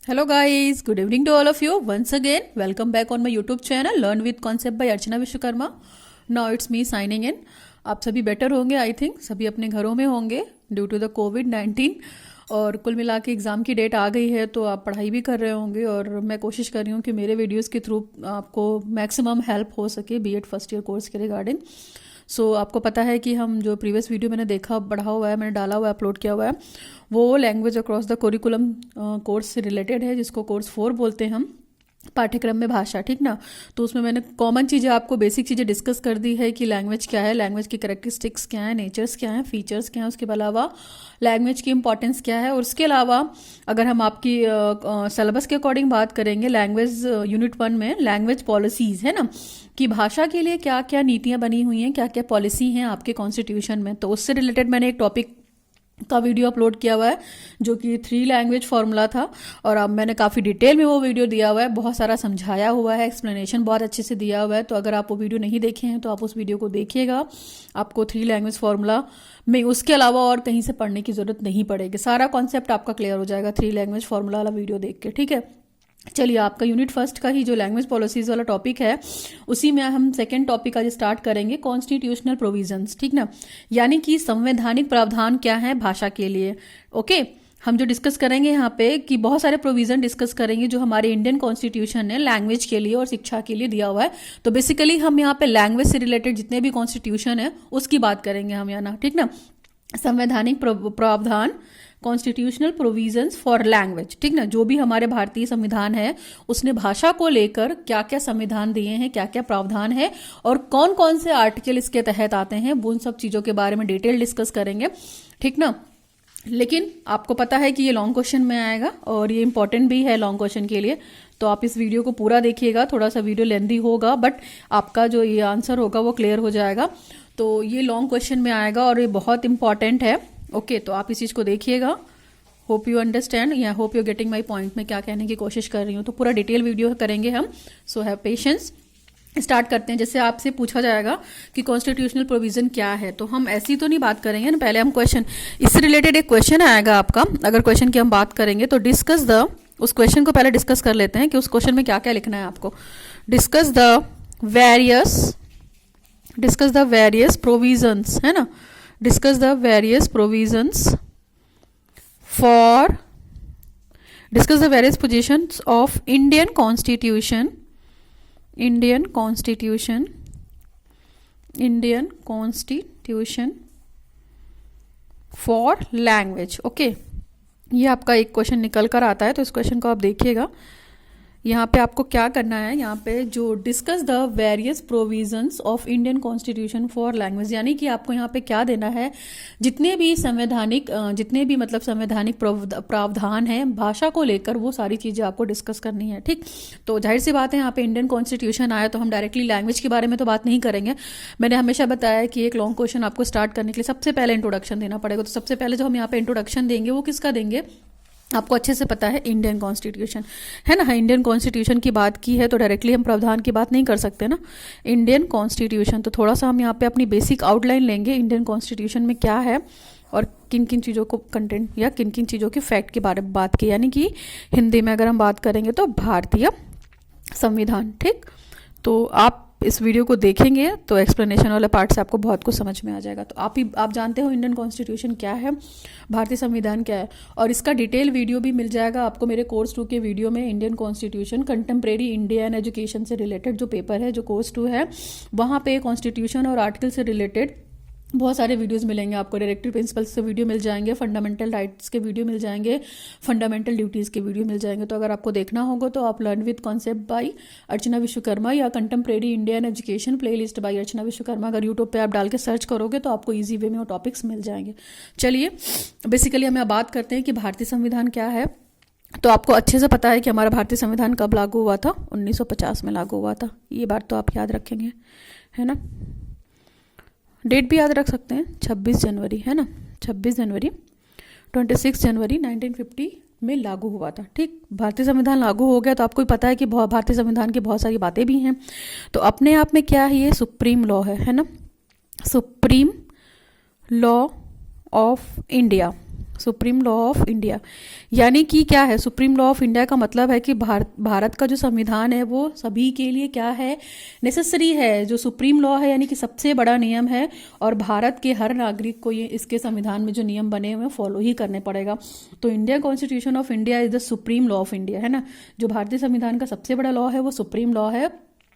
Hello guys, good evening to all of you. Once again, welcome back on my YouTube channel Learn with Concept by Archana Vishwakarma. Now it's me signing in. आप सभी better होंगे I think, सभी अपने घरों में होंगे due to the कोविड-19 और कुल मिला के एग्ज़ाम की डेट आ गई है तो आप पढ़ाई भी कर रहे होंगे और मैं कोशिश कर रही हूँ कि मेरे वीडियोस के थ्रू आपको मैक्सिमम हेल्प हो सके बीएड फर्स्ट ईयर कोर्स के रिगार्डिंग। आपको पता है कि हम जो प्रीवियस वीडियो मैंने देखा पढ़ा हुआ है, मैंने डाला हुआ है, अपलोड किया हुआ है, वो language across the curriculum course से रिलेटेड है, जिसको कोर्स 4 बोलते हैं हम पाठ्यक्रम में भाषा, ठीक ना। तो उसमें मैंने कॉमन चीज़ें आपको बेसिक चीज़ें डिस्कस कर दी है कि लैंग्वेज क्या है, लैंग्वेज की कैरेक्टरिस्टिक्स क्या है, नेचर्स क्या है, फीचर्स क्या है, उसके अलावा लैंग्वेज की इंपॉर्टेंस क्या है। और उसके अलावा अगर हम आपकी सिलेबस के अकॉर्डिंग बात करेंगे, लैंग्वेज यूनिट 1 में लैंग्वेज पॉलिसीज़ है ना, कि भाषा के लिए क्या क्या नीतियाँ बनी हुई हैं, क्या क्या पॉलिसी हैं आपके कॉन्स्टिट्यूशन में। तो उससे रिलेटेड मैंने एक टॉपिक का वीडियो अपलोड किया हुआ है जो कि 3 लैंग्वेज फार्मूला था और अब मैंने काफ़ी डिटेल में वो वीडियो दिया हुआ है, बहुत सारा समझाया हुआ है, एक्सप्लेनेशन बहुत अच्छे से दिया हुआ है। तो अगर आप वो वीडियो नहीं देखे हैं तो आप उस वीडियो को देखिएगा, आपको 3 लैंग्वेज फार्मूला में उसके अलावा और कहीं से पढ़ने की ज़रूरत नहीं पड़ेगी, सारा कॉन्सेप्ट आपका क्लियर हो जाएगा 3 लैंग्वेज फार्मूला वाला वीडियो देख के, ठीक है। चलिए, आपका यूनिट फर्स्ट का ही जो लैंग्वेज पॉलिसीज वाला टॉपिक है उसी में हम सेकेंड टॉपिक आज स्टार्ट करेंगे, कॉन्स्टिट्यूशनल प्रोविजंस, ठीक ना, यानी कि संवैधानिक प्रावधान क्या है भाषा के लिए। ओके, हम जो डिस्कस करेंगे यहाँ पे कि बहुत सारे प्रोविजन डिस्कस करेंगे जो हमारे इंडियन कॉन्स्टिट्यूशन ने लैंग्वेज के लिए और शिक्षा के लिए दिया हुआ है। तो बेसिकली हम यहाँ पे लैंग्वेज से रिलेटेड जितने भी कॉन्स्टिट्यूशन है उसकी बात करेंगे हम यहाँ ना, ठीक ना। संवैधानिक प्रावधान, कॉन्स्टिट्यूशनल प्रोविजंस फॉर लैंग्वेज, ठीक ना, जो भी हमारे भारतीय संविधान है उसने भाषा को लेकर क्या क्या संविधान दिए हैं, क्या क्या प्रावधान है और कौन कौन से आर्टिकल इसके तहत आते हैं, उन सब चीज़ों के बारे में डिटेल डिस्कस करेंगे, ठीक ना। लेकिन आपको पता है कि ये लॉन्ग क्वेश्चन में आएगा और ये इंपॉर्टेंट भी है लॉन्ग क्वेश्चन के लिए, तो आप इस वीडियो को पूरा देखिएगा। थोड़ा सा वीडियो लेंदी होगा बट आपका जो ये आंसर होगा वो क्लियर हो जाएगा। तो ये लॉन्ग क्वेश्चन में आएगा और ये बहुत इंपॉर्टेंट है। ओके, तो आप इस चीज़ को देखिएगा। होप यू अंडरस्टैंड या hope you getting my point, में क्या कहने की कोशिश कर रही हूँ। तो पूरा डिटेल वीडियो करेंगे हम, सो हैव पेशेंस। स्टार्ट करते हैं। जैसे आपसे पूछा जाएगा कि कॉन्स्टिट्यूशनल प्रोविजन क्या है, तो हम ऐसी तो नहीं बात करेंगे ना, पहले हम क्वेश्चन, इससे रिलेटेड एक क्वेश्चन आएगा आपका। अगर क्वेश्चन की हम बात करेंगे तो डिस्कस द, उस क्वेश्चन को पहले डिस्कस कर लेते हैं कि उस क्वेश्चन में क्या क्या लिखना है आपको। डिस्कस द वेरियस प्रोविजंस, है ना, discuss the various provisions for, discuss the various positions of Indian constitution for language. Okay, ये आपका एक क्वेश्चन निकल कर आता है, तो इस क्वेश्चन को आप देखिएगा। यहाँ पे आपको क्या करना है, यहाँ पे जो discuss the various provisions of Indian constitution for language, यानी कि आपको यहाँ पे क्या देना है, जितने भी संवैधानिक प्रावधान है भाषा को लेकर, वो सारी चीज़ें आपको डिस्कस करनी है, ठीक। तो जाहिर सी बात है, यहाँ पे इंडियन कॉन्स्टिट्यूशन आया तो हम डायरेक्टली लैंग्वेज के बारे में तो बात नहीं करेंगे। मैंने हमेशा बताया कि एक लॉन्ग क्वेश्चन आपको स्टार्ट करने के लिए सबसे पहले इंट्रोडक्शन देना पड़ेगा। तो सबसे पहले जो हम यहाँ पे इंट्रोडक्शन देंगे वो किसका देंगे, आपको अच्छे से पता है, इंडियन कॉन्स्टिट्यूशन, है ना। इंडियन कॉन्स्टिट्यूशन की बात की है तो डायरेक्टली हम प्रावधान की बात नहीं कर सकते ना, इंडियन कॉन्स्टिट्यूशन। तो थोड़ा सा हम यहाँ पे अपनी बेसिक आउटलाइन लेंगे इंडियन कॉन्स्टिट्यूशन में क्या है और किन किन चीज़ों को कंटेंट या किन किन चीज़ों के फैक्ट के बारे में बात की, यानी कि हिंदी में अगर हम बात करेंगे तो भारतीय संविधान, ठीक। तो आप इस वीडियो को देखेंगे तो एक्सप्लेनेशन वाले पार्ट से आपको बहुत कुछ समझ में आ जाएगा। तो आप जानते हो इंडियन कॉन्स्टिट्यूशन क्या है, भारतीय संविधान क्या है, और इसका डिटेल वीडियो भी मिल जाएगा आपको मेरे कोर्स 2 के वीडियो में। Indian constitution contemporary Indian education से रिलेटेड जो पेपर है, जो कोर्स 2 है, वहाँ पे कॉन्स्टिट्यूशन और आर्टिकल से रिलेटेड बहुत सारे वीडियोस मिलेंगे आपको। डायरेक्टिव प्रिंसिपल्स के वीडियो मिल जाएंगे, फंडामेंटल राइट्स के वीडियो मिल जाएंगे, फंडामेंटल ड्यूटीज़ के वीडियो मिल जाएंगे। तो अगर आपको देखना होगा तो आप learn with concept by Archana Vishwakarma या contemporary Indian education playlist by Archana Vishwakarma, अगर यूट्यूब पे आप डाल के सर्च करोगे तो आपको ईजी वे में वो टॉपिक्स मिल जाएंगे। चलिए, बेसिकली हम बात करते हैं कि भारतीय संविधान क्या है। तो आपको अच्छे से पता है कि हमारा भारतीय संविधान कब लागू हुआ था, 1950 में लागू हुआ था। ये बात तो आप याद रखेंगे, है ना। डेट भी याद रख सकते हैं, 26 जनवरी, है ना, 26 जनवरी, 26 जनवरी 1950 में लागू हुआ था, ठीक। भारतीय संविधान लागू हो गया तो आपको पता है कि भारतीय संविधान की बहुत सारी बातें भी हैं। तो अपने आप में क्या है, ये सुप्रीम लॉ है ना, supreme law of India, supreme law of India यानी कि क्या है? सुप्रीम लॉ ऑफ इंडिया का मतलब है कि भारत का जो संविधान है वो सभी के लिए क्या है? नेसेसरी है। जो सुप्रीम लॉ है यानी कि सबसे बड़ा नियम है, और भारत के हर नागरिक को ये इसके संविधान में जो नियम बने हुए हैं फॉलो ही करने पड़ेगा। तो Indian constitution of India is the supreme law of India, है ना। जो भारतीय संविधान का सबसे बड़ा लॉ है वो सुप्रीम लॉ है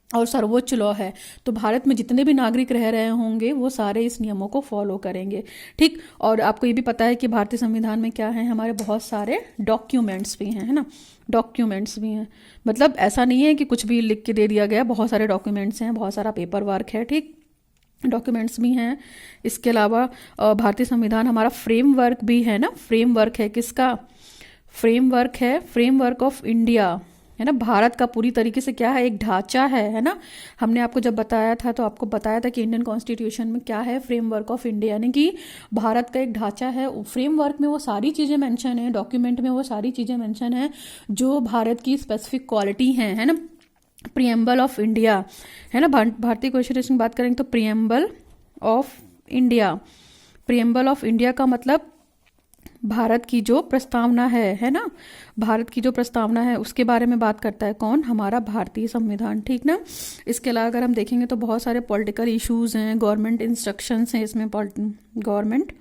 और सर्वोच्च लॉ है। तो भारत में जितने भी नागरिक रह रहे होंगे वो सारे इस नियमों को फॉलो करेंगे, ठीक। और आपको ये भी पता है कि भारतीय संविधान में क्या है? हमारे बहुत सारे डॉक्यूमेंट्स भी हैं, है ना। डॉक्यूमेंट्स भी हैं, मतलब ऐसा नहीं है कि कुछ भी लिख के दे दिया गया, बहुत सारे डॉक्यूमेंट्स हैं, बहुत सारा पेपर वर्क है, ठीक। डॉक्यूमेंट्स भी हैं। इसके अलावा भारतीय संविधान हमारा फ्रेमवर्क भी है ना। फ्रेमवर्क है किसका? फ्रेमवर्क है फ्रेमवर्क ऑफ इंडिया, है ना। भारत का पूरी तरीके से क्या है? एक ढांचा है ना। हमने आपको जब बताया था तो आपको बताया था कि इंडियन कॉन्स्टिट्यूशन में क्या है? फ्रेमवर्क ऑफ इंडिया, यानी कि भारत का एक ढांचा है। फ्रेमवर्क में वो सारी चीज़ें मेंशन है, डॉक्यूमेंट में वो सारी चीज़ें मेंशन है जो भारत की स्पेसिफिक क्वालिटी हैं, है ना। प्रियम्बल ऑफ इंडिया, है ना। भारतीय कॉन्स्टिट्यूशन की बात करेंगे तो preamble of India. Preamble of India का मतलब भारत की जो प्रस्तावना है ना। भारत की जो प्रस्तावना है उसके बारे में बात करता है कौन? हमारा भारतीय संविधान, ठीक ना। इसके अलावा अगर हम देखेंगे तो बहुत सारे पॉलिटिकल इश्यूज हैं, गवर्नमेंट इंस्ट्रक्शंस हैं इसमें। गवर्नमेंट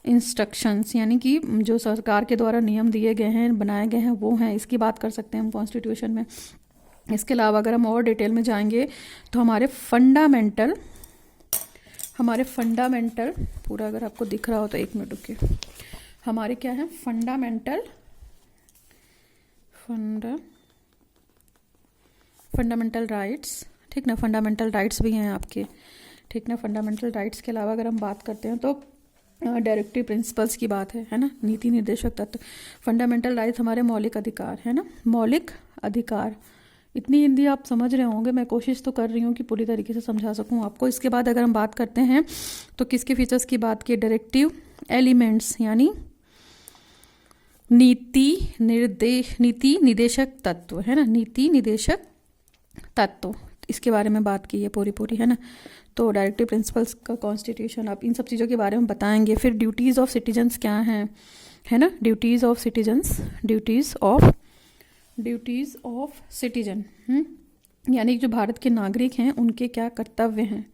इंस्ट्रक्शंस यानी कि जो सरकार के द्वारा नियम दिए गए हैं, बनाए गए हैं, वो हैं। इसकी बात कर सकते हैं हम कॉन्स्टिट्यूशन में। इसके अलावा अगर हम और डिटेल में जाएंगे तो हमारे फंडामेंटल पूरा अगर आपको दिख रहा हो तो एक मिनट रुकिए। हमारे क्या है? फंडामेंटल राइट्स, ठीक ना। फंडामेंटल राइट्स भी हैं आपके, ठीक ना। फंडामेंटल राइट्स के अलावा अगर हम बात करते हैं तो डायरेक्टिव प्रिंसिपल्स की बात है ना। नीति निर्देशक तत्व। फंडामेंटल राइट्स हमारे मौलिक अधिकार, है ना। मौलिक अधिकार, इतनी हिंदी आप समझ रहे होंगे, मैं कोशिश तो कर रही हूँ कि पूरी तरीके से समझा सकूँ आपको। इसके बाद अगर हम बात करते हैं तो किसके फीचर्स की बात की? डायरेक्टिव एलिमेंट्स यानी नीति निदेशक तत्व, है ना। नीति निदेशक तत्व, इसके बारे में बात की है पूरी, है ना। तो डायरेक्टिव प्रिंसिपल्स का कॉन्स्टिट्यूशन, आप इन सब चीज़ों के बारे में बताएंगे। फिर ड्यूटीज़ ऑफ सिटीजन्स क्या हैं, है ना। ड्यूटीज़ ऑफ सिटीजन, यानी जो भारत के नागरिक हैं उनके क्या कर्तव्य हैं,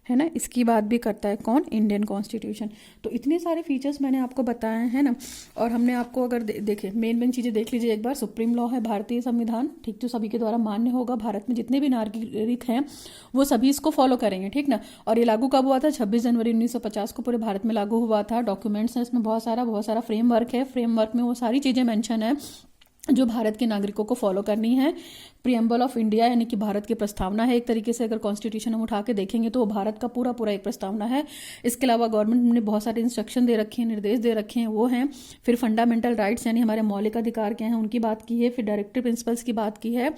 है ना। इसकी बात भी करता है कौन? Indian constitution. तो इतने सारे फीचर्स मैंने आपको बताए हैं ना। और हमने आपको अगर देखे मेन चीज़ें देख लीजिए एक बार। सुप्रीम लॉ है भारतीय संविधान, ठीक, जो सभी के द्वारा मान्य होगा। भारत में जितने भी नागरिक हैं वो सभी इसको फॉलो करेंगे, ठीक ना। और ये लागू कब हुआ था? 26 जनवरी 1950 को पूरे भारत में लागू हुआ था। डॉक्यूमेंट्स हैं इसमें बहुत सारा फ्रेमवर्क है। फ्रेमवर्क में वो सारी चीज़ें मैंशन है जो भारत के नागरिकों को फॉलो करनी है। प्रियम्बल ऑफ इंडिया यानी कि भारत की प्रस्तावना है एक तरीके से। अगर कॉन्स्टिट्यूशन हम उठा के देखेंगे तो वो भारत का पूरा एक प्रस्तावना है। इसके अलावा गवर्नमेंट ने बहुत सारे इंस्ट्रक्शन दे रखे हैं, निर्देश दे रखे हैं, वो हैं। फिर फंडामेंटल राइट्स यानी हमारे मौलिक अधिकार क्या हैं उनकी बात की है। फिर डायरेक्टिव प्रिंसिपल्स की बात की है।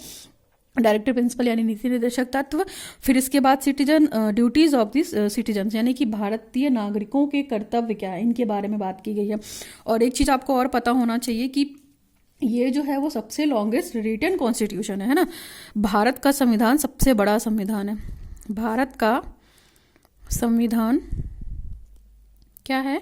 डायरेक्टिव प्रिंसिपल यानी नीति निर्देशक तत्व। फिर इसके बाद citizen duties of this citizen यानी कि भारतीय नागरिकों के कर्तव्य क्या है, इनके बारे में बात की गई है। और एक चीज़ आपको और पता होना चाहिए कि ये जो है वो सबसे लॉन्गेस्ट रिटन कॉन्स्टिट्यूशन है ना। भारत का संविधान सबसे बड़ा संविधान है। भारत का संविधान क्या है?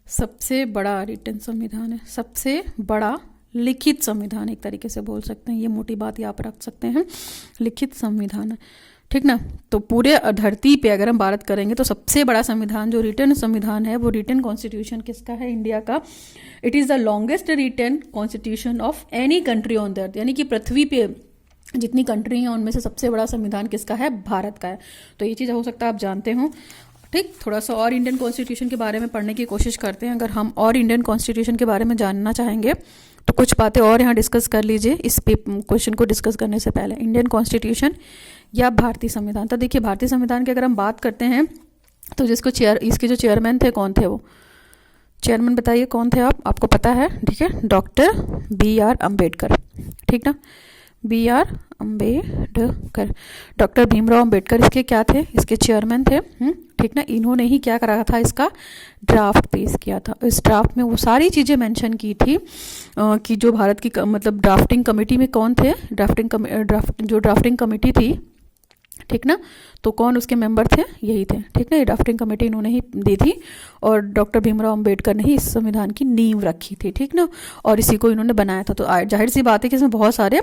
सबसे बड़ा रिटन संविधान है, सबसे बड़ा लिखित संविधान एक तरीके से बोल सकते हैं। ये मोटी बात आप रख सकते हैं, लिखित संविधान है, ठीक ना। तो पूरे धरती पे अगर हम बात करेंगे तो सबसे बड़ा संविधान जो रिटन संविधान है वो रिटन कॉन्स्टिट्यूशन किसका है? इंडिया का। It is the longest written constitution of any country on the earth, यानी कि पृथ्वी पे जितनी कंट्री हैं उनमें से सबसे बड़ा संविधान किसका है? भारत का है। तो ये चीज़ हो सकता है आप जानते हो, ठीक। थोड़ा सा और इंडियन कॉन्स्टिट्यूशन के बारे में पढ़ने की कोशिश करते हैं। अगर हम और इंडियन कॉन्स्टिट्यूशन के बारे में जानना चाहेंगे तो कुछ बातें और यहाँ डिस्कस कर लीजिए इस क्वेश्चन को डिस्कस करने से पहले। इंडियन कॉन्स्टिट्यूशन या भारतीय संविधान। तो देखिए भारतीय संविधान की अगर हम बात करते हैं तो इसके जो चेयरमैन थे कौन थे? वो चेयरमैन बताइए कौन थे आपको पता है, ठीक है। डॉक्टर BR अम्बेडकर, ठीक ना। BR अम्बेडकर, डॉक्टर भीमराव अम्बेडकर इसके क्या थे? इसके चेयरमैन थे, ठीक ना। इन्होंने ही क्या करा था? इसका ड्राफ्ट पेश किया था। इस ड्राफ्ट में वो सारी चीज़ें मेंशन की थी कि जो भारत की मतलब ड्राफ्टिंग कमेटी में कौन थे? जो ड्राफ्टिंग कमेटी थी ठीक ना। तो कौन उसके मेंबर थे, यही थे, ठीक ना। ये ड्राफ्टिंग कमेटी इन्होंने ही दी थी और डॉक्टर भीमराव अंबेडकर ने ही इस संविधान की नींव रखी थी, ठीक ना। और इसी को इन्होंने बनाया था। तो जाहिर सी बात है कि इसमें बहुत सारे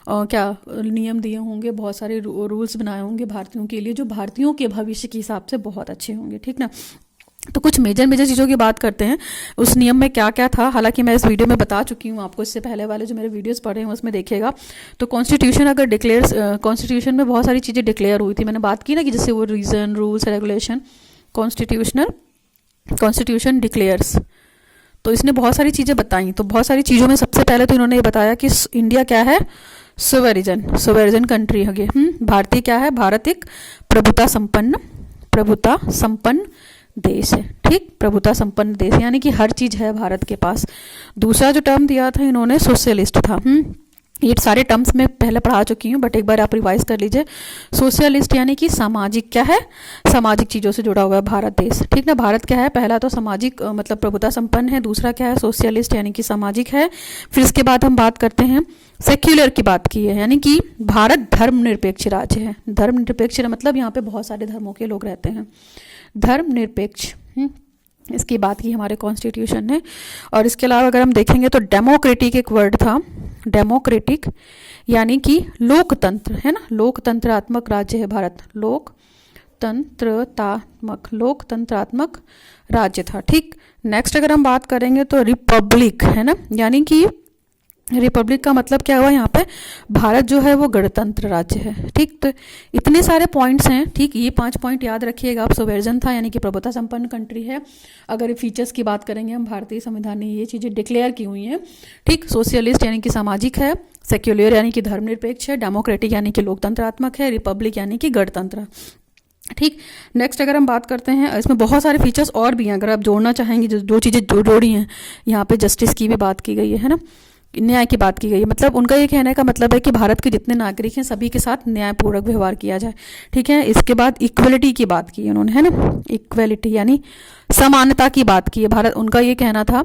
क्या नियम दिए होंगे, बहुत सारे रूल्स बनाए होंगे भारतीयों के लिए, जो भारतीयों के भविष्य के हिसाब से बहुत अच्छे होंगे, ठीक ना। तो कुछ मेजर मेजर चीज़ों की बात करते हैं, उस नियम में क्या क्या था। हालांकि मैं इस वीडियो में बता चुकी हूँ आपको, इससे पहले वाले जो मेरे वीडियोस पढ़े हैं उसमें देखिएगा। तो कॉन्स्टिट्यूशन अगर कॉन्स्टिट्यूशन में बहुत सारी चीज़ें डिक्लेयर हुई थी, मैंने बात की ना कि जैसे वो reason, rules, regulation, constitution declares. तो इसने बहुत सारी चीज़ें बताई। तो बहुत सारी चीज़ों में सबसे पहले तो इन्होंने ये बताया कि इंडिया क्या है, सोवेरिजन कंट्री है। भारतीय क्या है, भारत एक प्रभुता संपन्न देश है, ठीक। प्रभुता संपन्न देश यानी कि हर चीज है भारत के पास। दूसरा जो टर्म दिया था इन्होंने, सोशलिस्ट था। ये सारे टर्म्स मैं पहले पढ़ा चुकी हूँ, बट एक बार आप रिवाइज कर लीजिए। सोशलिस्ट यानी कि सामाजिक, क्या है, सामाजिक चीज़ों से जुड़ा हुआ है भारत देश, ठीक ना। भारत क्या है, पहला तो सामाजिक मतलब प्रभुता संपन्न है, दूसरा क्या है, सोशलिस्ट यानी कि सामाजिक है। फिर इसके बाद हम बात करते हैं सेक्युलर की बात की है, यानी कि भारत धर्मनिरपेक्ष राज्य है। धर्मनिरपेक्ष मतलब यहाँ पे बहुत सारे धर्मों के लोग रहते हैं, धर्मनिरपेक्ष। इसकी बात की हमारे कॉन्स्टिट्यूशन ने। और इसके अलावा अगर हम देखेंगे तो डेमोक्रेटिक एक वर्ड था, डेमोक्रेटिक यानी कि लोकतंत्र, है ना। लोकतंत्रात्मक राज्य है भारत, लोकतंत्रात्मक राज्य था, ठीक। नेक्स्ट अगर हम बात करेंगे तो रिपब्लिक, है ना, यानी कि रिपब्लिक का मतलब क्या हुआ यहाँ पे, भारत जो है वो गणतंत्र राज्य है, ठीक। तो इतने सारे पॉइंट्स हैं, ठीक। ये 5 पॉइंट याद रखिएगा आप। सोवेरिजन था यानी कि प्रभुता संपन्न कंट्री है। अगर फीचर्स की बात करेंगे हम, भारतीय संविधान ने ये चीज़ें डिक्लेयर की हुई हैं, ठीक। सोशलिस्ट यानी कि सामाजिक है, सेक्युलर यानी कि धर्मनिरपेक्ष है, डेमोक्रेटिक यानी कि लोकतंत्रात्मक है, रिपब्लिक यानी कि गणतंत्र, ठीक। नेक्स्ट अगर हम बात करते हैं, इसमें बहुत सारे फीचर्स और भी हैं, अगर आप जोड़ना चाहेंगे, जो चीज़ें जोड़ी हैं यहाँ पे, जस्टिस की भी बात की गई है ना, न्याय की बात की गई है। मतलब उनका ये कहने का मतलब है कि भारत के जितने नागरिक हैं सभी के साथ न्यायपूर्वक व्यवहार किया जाए, ठीक है। इसके बाद इक्वलिटी की बात की है उन्होंने, है ना, इक्वलिटी यानी समानता की बात की है। भारत, उनका ये कहना था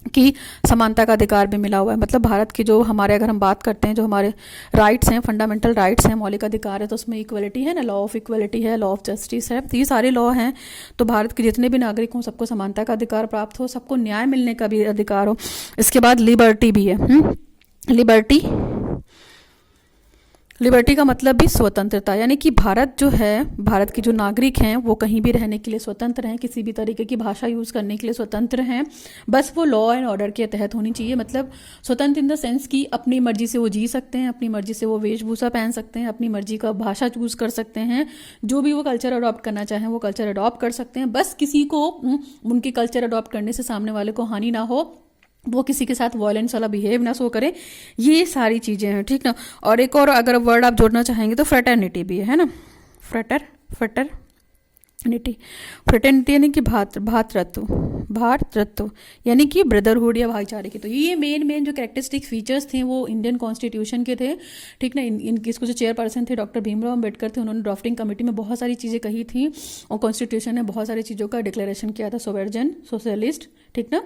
कि समानता का अधिकार भी मिला हुआ है। मतलब भारत के जो हमारे, अगर हम बात करते हैं जो हमारे राइट्स हैं, फंडामेंटल राइट्स हैं, मौलिक अधिकार है, तो उसमें इक्वलिटी है ना, लॉ ऑफ इक्वलिटी है, लॉ ऑफ जस्टिस है, तो ये सारे लॉ हैं। तो भारत के जितने भी नागरिक हों सबको समानता का अधिकार प्राप्त हो, सबको न्याय मिलने का भी अधिकार हो। इसके बाद लिबर्टी भी है, लिबर्टी का मतलब भी स्वतंत्रता, यानी कि भारत जो है, भारत के जो नागरिक हैं वो कहीं भी रहने के लिए स्वतंत्र हैं, किसी भी तरीके की भाषा यूज़ करने के लिए स्वतंत्र हैं, बस वो लॉ एंड ऑर्डर के तहत होनी चाहिए। मतलब स्वतंत्र इन द सेंस कि अपनी मर्जी से वो जी सकते हैं, अपनी मर्जी से वो वेशभूषा पहन सकते हैं, अपनी मर्जी का भाषा चूज़ कर सकते हैं, जो भी वो कल्चर अडॉप्ट करना चाहें वो कल्चर अडॉप्ट कर सकते हैं। बस किसी को उनके कल्चर अडॉप्ट करने से सामने वाले को हानि ना हो, वो किसी के साथ वायलेंस वाला बिहेव ना सो करे, ये सारी चीज़ें हैं, ठीक ना। और एक और अगर वर्ड आप जोड़ना चाहेंगे तो फ्रेटर्निटी भी है ना, फ्रेटर्निटी यानी कि भातृत्व यानी कि ब्रदरहुड या भाईचारे की। तो ये मेन जो कैरेक्टरिस्टिक फीचर्स थे वो इंडियन कॉन्स्टिट्यूशन के थे, ठीक ना। इसको जो चेयरपर्सन थे डॉक्टर भीमराव अंबेडकर थे, उन्होंने ड्राफ्टिंग कमेटी में बहुत सारी चीज़ें कही थी और कॉन्स्टिट्यूशन ने बहुत सारी चीज़ों का डिक्लेरेशन किया था। सोवेरिजन, सोशलिस्ट, ठीक ना,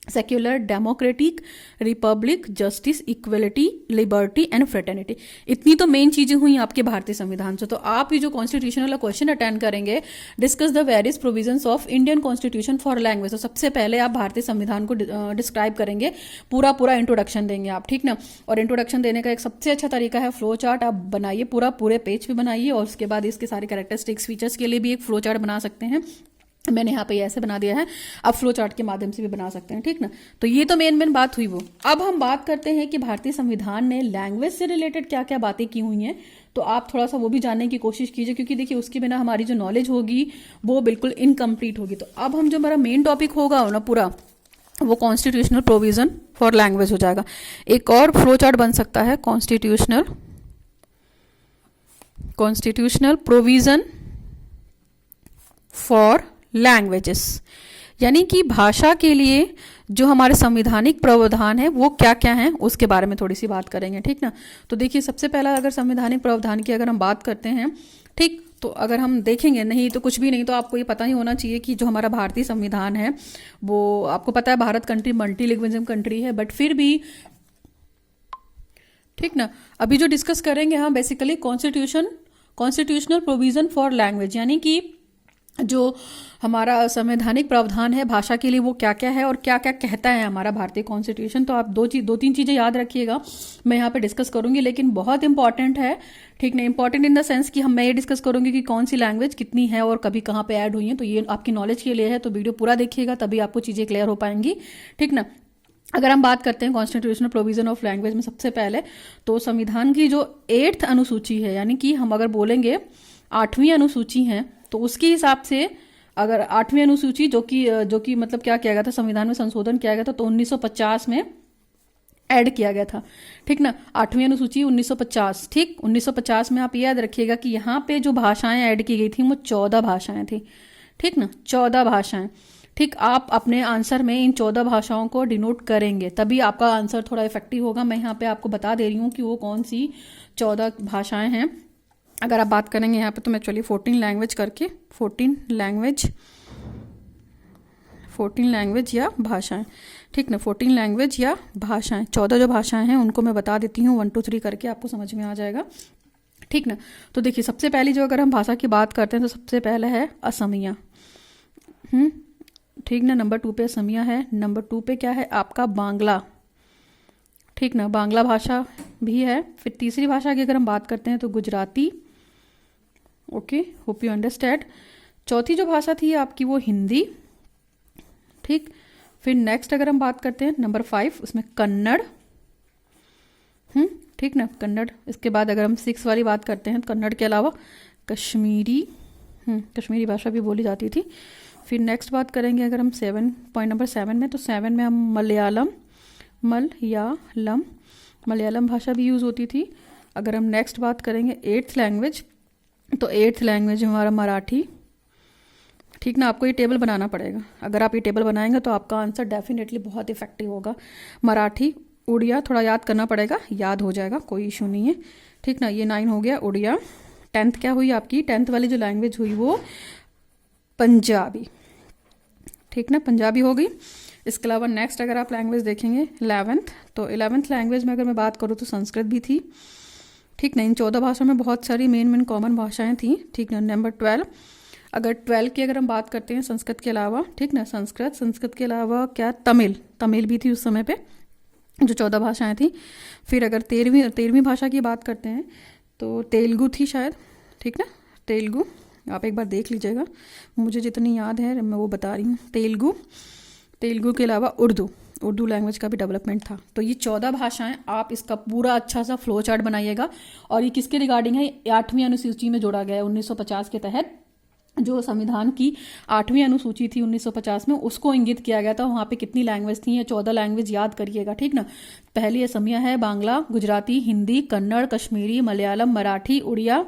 secular, democratic, Republic, justice, equality, liberty and fraternity. इतनी तो मेन चीजें हुई आपके भारतीय संविधान से। तो आप ये जो कॉन्स्टिट्यूशन वाला क्वेश्चन अटेंड करेंगे, discuss the various provisions of Indian constitution for language, तो सबसे पहले आप भारतीय संविधान को डिस्क्राइब करेंगे, पूरा इंट्रोडक्शन देंगे आप, ठीक ना। और इंट्रोडक्शन देने का एक सबसे अच्छा तरीका है फ्लो चार्ट। आप बनाइए, पूरे पेज पे बनाइए, और उसके बाद इसके सारे कैरेक्टरिस्टिक्स फीचर्स के लिए भी एक फ्लो चार्ट बना सकते हैं। मैंने यहाँ पे ऐसे बना दिया है, आप फ्लो चार्ट के माध्यम से भी बना सकते हैं, ठीक ना। तो ये तो मेन बात हुई वो। अब हम बात करते हैं कि भारतीय संविधान ने लैंग्वेज से रिलेटेड क्या क्या बातें की हुई हैं। तो आप थोड़ा सा वो भी जानने की कोशिश कीजिए, क्योंकि देखिए उसके बिना हमारी जो नॉलेज होगी वो बिल्कुल इनकम्प्लीट होगी। तो अब हम जो हमारा मेन टॉपिक होगा ना पूरा, वो कॉन्स्टिट्यूशनल प्रोविजन फॉर लैंग्वेज हो जाएगा। एक और फ्लो चार्ट बन सकता है, कॉन्स्टिट्यूशनल प्रोविजन फॉर लैंग्वेजेस, यानी कि भाषा के लिए जो हमारे संवैधानिक प्रावधान है वो क्या क्या हैं उसके बारे में थोड़ी सी बात करेंगे, ठीक ना। तो देखिए सबसे पहला अगर संवैधानिक प्रावधान की अगर हम बात करते हैं, ठीक, तो अगर हम देखेंगे, नहीं तो कुछ भी नहीं, तो आपको ये पता ही होना चाहिए कि जो हमारा भारतीय संविधान है वो, आपको पता है भारत कंट्री मल्टीलिंग्विज्म कंट्री है, बट फिर भी, ठीक ना। अभी जो डिस्कस करेंगे हम basically constitutional provision for language, यानी कि जो हमारा संवैधानिक प्रावधान है भाषा के लिए वो क्या क्या है और क्या क्या कहता है हमारा भारतीय कॉन्स्टिट्यूशन। तो आप दो तीन चीज़ें याद रखिएगा, मैं यहाँ पे डिस्कस करूंगी, लेकिन बहुत इंपॉर्टेंट है, ठीक ना। इंपॉर्टेंट इन द सेंस कि मैं ये डिस्कस करूंगी कि कौन सी लैंग्वेज कितनी है और कभी कहाँ पे ऐड हुई है, तो ये आपकी नॉलेज के लिए है। तो वीडियो पूरा देखिएगा तभी आपको चीज़ें क्लियर हो पाएंगी, ठीक ना। अगर हम बात करते हैं कॉन्स्टिट्यूशनल प्रोविजन ऑफ लैंग्वेज में, सबसे पहले तो संविधान की जो 8th अनुसूची है, यानी कि हम अगर बोलेंगे 8वीं अनुसूची है, तो उसके हिसाब से अगर 8वीं अनुसूची जो कि मतलब क्या किया गया था, संविधान में संशोधन किया गया था, तो 1950 में ऐड किया गया था, ठीक ना। 8वीं अनुसूची 1950, ठीक। 1950 में आप ये याद रखिएगा कि यहाँ पे जो भाषाएं ऐड की गई थी वो 14 भाषाएं थी, ठीक ना, 14 भाषाएं, ठीक। आप अपने आंसर में इन 14 भाषाओं को डिनोट करेंगे तभी आपका आंसर थोड़ा इफेक्टिव होगा। मैं यहाँ पे आपको बता दे रही हूँ कि वो कौन सी 14 भाषाएं हैं। अगर आप बात करेंगे यहाँ पे, तो मैं चलिए 14 लैंग्वेज या भाषाएं, ठीक ना, 14 लैंग्वेज या भाषाएं, 14 जो भाषाएं हैं उनको मैं बता देती हूँ 1 2 3 करके, आपको समझ में आ जाएगा, ठीक ना। तो देखिए, सबसे पहली जो अगर हम भाषा की बात करते हैं तो सबसे पहले है असमिया, ठीक ना। नंबर 2 पे असमिया है। नंबर 2 पे क्या है आपका बांग्ला, ठीक ना, बांग्ला भाषा भी है। फिर तीसरी भाषा की अगर हम बात करते हैं तो Gujarati, okay, hope you understand. चौथी जो भाषा थी आपकी वो हिंदी, ठीक। फिर नेक्स्ट अगर हम बात करते हैं नंबर 5, उसमें कन्नड़, ठीक ना, कन्नड़। इसके बाद अगर हम 6 वाली बात करते हैं, कन्नड़ के अलावा कश्मीरी, कश्मीरी भाषा भी बोली जाती थी। फिर नेक्स्ट बात करेंगे अगर हम पॉइंट नंबर 7 में, तो 7 में हम मलयालम भाषा भी यूज़ होती थी। अगर हम नेक्स्ट बात करेंगे 8th लैंग्वेज, तो 8th लैंग्वेज हमारा मराठी, ठीक ना। आपको ये टेबल बनाना पड़ेगा, अगर आप ये टेबल बनाएंगे तो आपका आंसर डेफिनेटली बहुत इफेक्टिव होगा। मराठी, उड़िया थोड़ा याद करना पड़ेगा, याद हो जाएगा, कोई इशू नहीं है, ठीक ना। ये 9 हो गया उड़िया। 10th क्या हुई आपकी, 10th वाली जो लैंग्वेज हुई वो पंजाबी, ठीक ना, पंजाबी हो गई। इसके अलावा नेक्स्ट अगर आप लैंग्वेज देखेंगे 11th, तो 11th लैंग्वेज में अगर मैं बात करूँ तो संस्कृत भी थी, ठीक ना। इन 14 भाषाओं में बहुत सारी मेन कॉमन भाषाएं थी, ठीक ना। नंबर 12, अगर 12 की अगर हम बात करते हैं संस्कृत के अलावा, ठीक ना, संस्कृत के अलावा क्या, तमिल भी थी उस समय पे, जो 14 भाषाएं थी। फिर अगर 13वीं भाषा की बात करते हैं तो तेलुगु थी शायद, ठीक ना, तेलुगु, आप एक बार देख लीजिएगा, मुझे जितनी याद है मैं वो बता रही हूँ। तेलुगु के अलावा उर्दू लैंग्वेज का भी डेवलपमेंट था। तो ये 14 भाषाएं, आप इसका पूरा अच्छा सा फ्लो चार्ट बनाइएगा। और ये किसके रिगार्डिंग है, 8वीं अनुसूची में जोड़ा गया है 1950 के तहत। जो संविधान की 8वीं अनुसूची थी 1950 में, उसको इंगित किया गया था। वहाँ पे कितनी लैंग्वेज थी, ये 14 लैंग्वेज याद करिएगा, ठीक ना। पहली असमिया है, बांग्ला, गुजराती, हिंदी, कन्नड़, कश्मीरी, मलयालम, मराठी, उड़िया,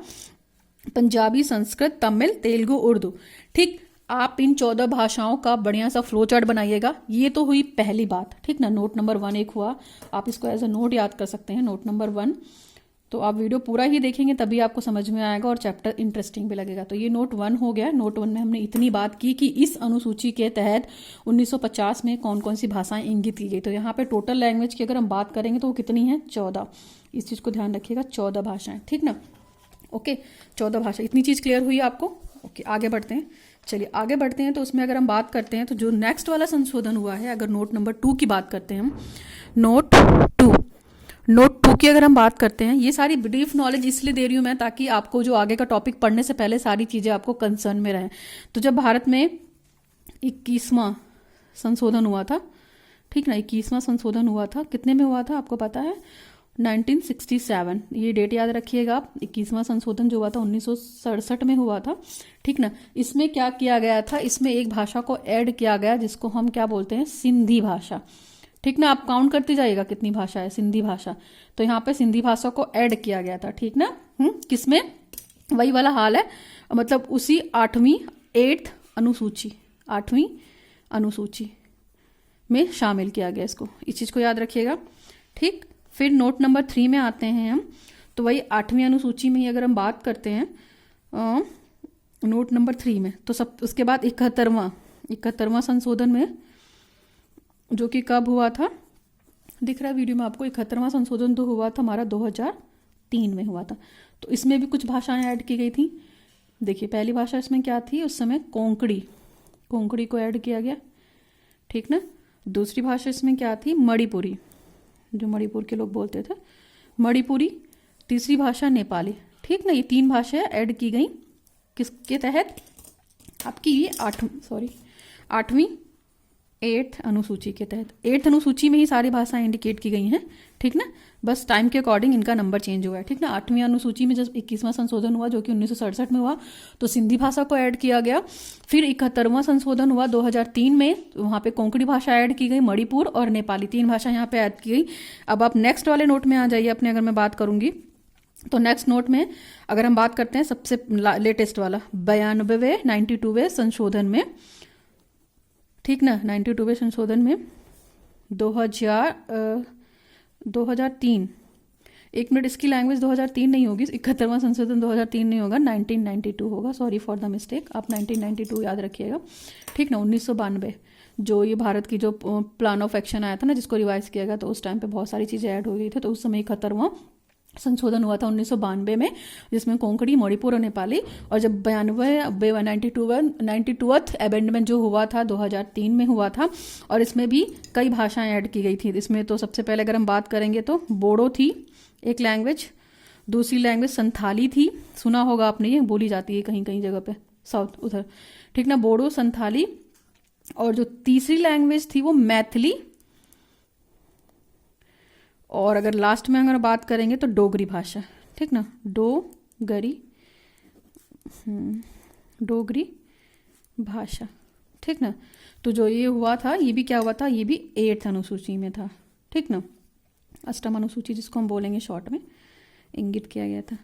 पंजाबी, संस्कृत, तमिल, तेलुगु, उर्दू, ठीक। आप इन 14 भाषाओं का बढ़िया सा फ्लो चार्ट बनाइएगा। ये तो हुई पहली बात, ठीक ना। नोट नंबर 1 एक हुआ, आप इसको एज अ नोट याद कर सकते हैं, नोट नंबर 1। तो आप वीडियो पूरा ही देखेंगे तभी आपको समझ में आएगा और चैप्टर इंटरेस्टिंग भी लगेगा। तो ये नोट 1 हो गया। नोट 1 में हमने इतनी बात की कि इस अनुसूची के तहत 1950 में कौन कौन सी भाषाएं इंगित की गई। तो यहाँ पे टोटल लैंग्वेज की अगर हम बात करेंगे तो वो कितनी है, 14। इस चीज़ को ध्यान रखिएगा, 14 भाषाएं, ठीक ना। ओके, 14 भाषा, इतनी चीज़ क्लियर हुई आपको। ओके, आगे बढ़ते हैं। चलिए आगे बढ़ते हैं। तो उसमें अगर हम बात करते हैं तो जो नेक्स्ट वाला संशोधन हुआ है, अगर नोट नंबर 2 की बात करते हैं हम, नोट 2 की अगर हम बात करते हैं, ये सारी ब्रीफ नॉलेज इसलिए दे रही हूँ मैं ताकि आपको जो आगे का टॉपिक पढ़ने से पहले सारी चीज़ें आपको कंसर्न में रहें। तो जब भारत में 21वां संशोधन हुआ था, ठीक ना, 21वां संशोधन हुआ था, कितने में हुआ था आपको पता है, 1967, ये डेट याद रखिएगा आप। 21वां संशोधन जो हुआ था 1967 में हुआ था, ठीक ना। इसमें क्या किया गया था, इसमें एक भाषा को ऐड किया गया जिसको हम क्या बोलते हैं, सिंधी भाषा, ठीक ना। आप काउंट करते जाइएगा कितनी भाषा है, सिंधी भाषा। तो यहाँ पे सिंधी भाषा को ऐड किया गया था, ठीक ना। किसमें, वही वाला हाल है, मतलब उसी 8वीं अनुसूची में शामिल किया गया इसको, इस चीज़ को याद रखिएगा, ठीक। फिर नोट नंबर 3 में आते हैं हम, तो वही 8वीं अनुसूची में ही अगर हम बात करते हैं नोट नंबर 3 में, तो सब उसके बाद 71वां संशोधन में, जो कि कब हुआ था, दिख रहा है वीडियो में आपको, 71वां संशोधन तो हुआ था हमारा 2003 में हुआ था। तो इसमें भी कुछ भाषाएं ऐड की गई थी। देखिए पहली भाषा इसमें क्या थी उस समय, कोंकणी, कोंकणी को ऐड किया गया, ठीक ना। दूसरी भाषा इसमें क्या थी, मणिपुरी, जो मणिपुर के लोग बोलते थे, मणिपुरी। तीसरी भाषा नेपाली, ठीक ना। ये 3 भाषाएं ऐड की गई किसके तहत, आपकी ये 8वीं 8th अनुसूची के तहत। 8th अनुसूची में ही सारी भाषाएं इंडिकेट की गई हैं, ठीक ना। बस टाइम के अकॉर्डिंग इनका नंबर चेंज हुआ है, ठीक ना। 8वीं अनुसूची में जब 21वां संशोधन हुआ जो कि 1967 में हुआ, तो सिंधी भाषा को ऐड किया गया। फिर 71वां संशोधन हुआ 2003 में, वहाँ पे कोंकणी भाषा ऐड की गई, मणिपुर और नेपाली 3 भाषा यहाँ पे ऐड की गई। अब आप नेक्स्ट वाले नोट में आ जाइए अपने, अगर मैं बात करूंगी तो नेक्स्ट नोट में अगर हम बात करते हैं सबसे लेटेस्ट वाला 92वें संशोधन में, ठीक ना। 92वें संशोधन में 2003, एक मिनट, इसकी लैंग्वेज 2003 नहीं होगी, 71वां संशोधन 2003 नहीं होगा, 1992 होगा, सॉरी फॉर द मिस्टेक। आप 1992 याद रखिएगा, ठीक ना। 1992 जो ये भारत की जो प्लान ऑफ एक्शन आया था ना, जिसको रिवाइज किया गया, तो उस टाइम पे बहुत सारी चीज़ें ऐड हो गई थी। तो उस समय 71वां संशोधन हुआ था 1992 में, जिसमें कोंकणी, मणिपुर और नेपाली। और जब 92th अमेंडमेंट जो हुआ था 2003 में हुआ था, और इसमें भी कई भाषाएं ऐड की गई थी। इसमें तो सबसे पहले अगर हम बात करेंगे तो बोडो थी एक लैंग्वेज, दूसरी लैंग्वेज संथाली थी, सुना होगा आपने, ये बोली जाती है कहीं कहीं जगह पे साउथ उधर, ठीक ना। बोडो, संथाली, और जो तीसरी लैंग्वेज थी वो मैथिली, और अगर लास्ट में अगर बात करेंगे तो डोगरी भाषा, ठीक ना, डोगरी भाषा, ठीक ना। तो जो ये हुआ था, ये भी क्या हुआ था, ये भी 8th अनुसूची में था, ठीक ना। 8वीं अनुसूची जिसको हम बोलेंगे शॉर्ट में इंगित किया गया था,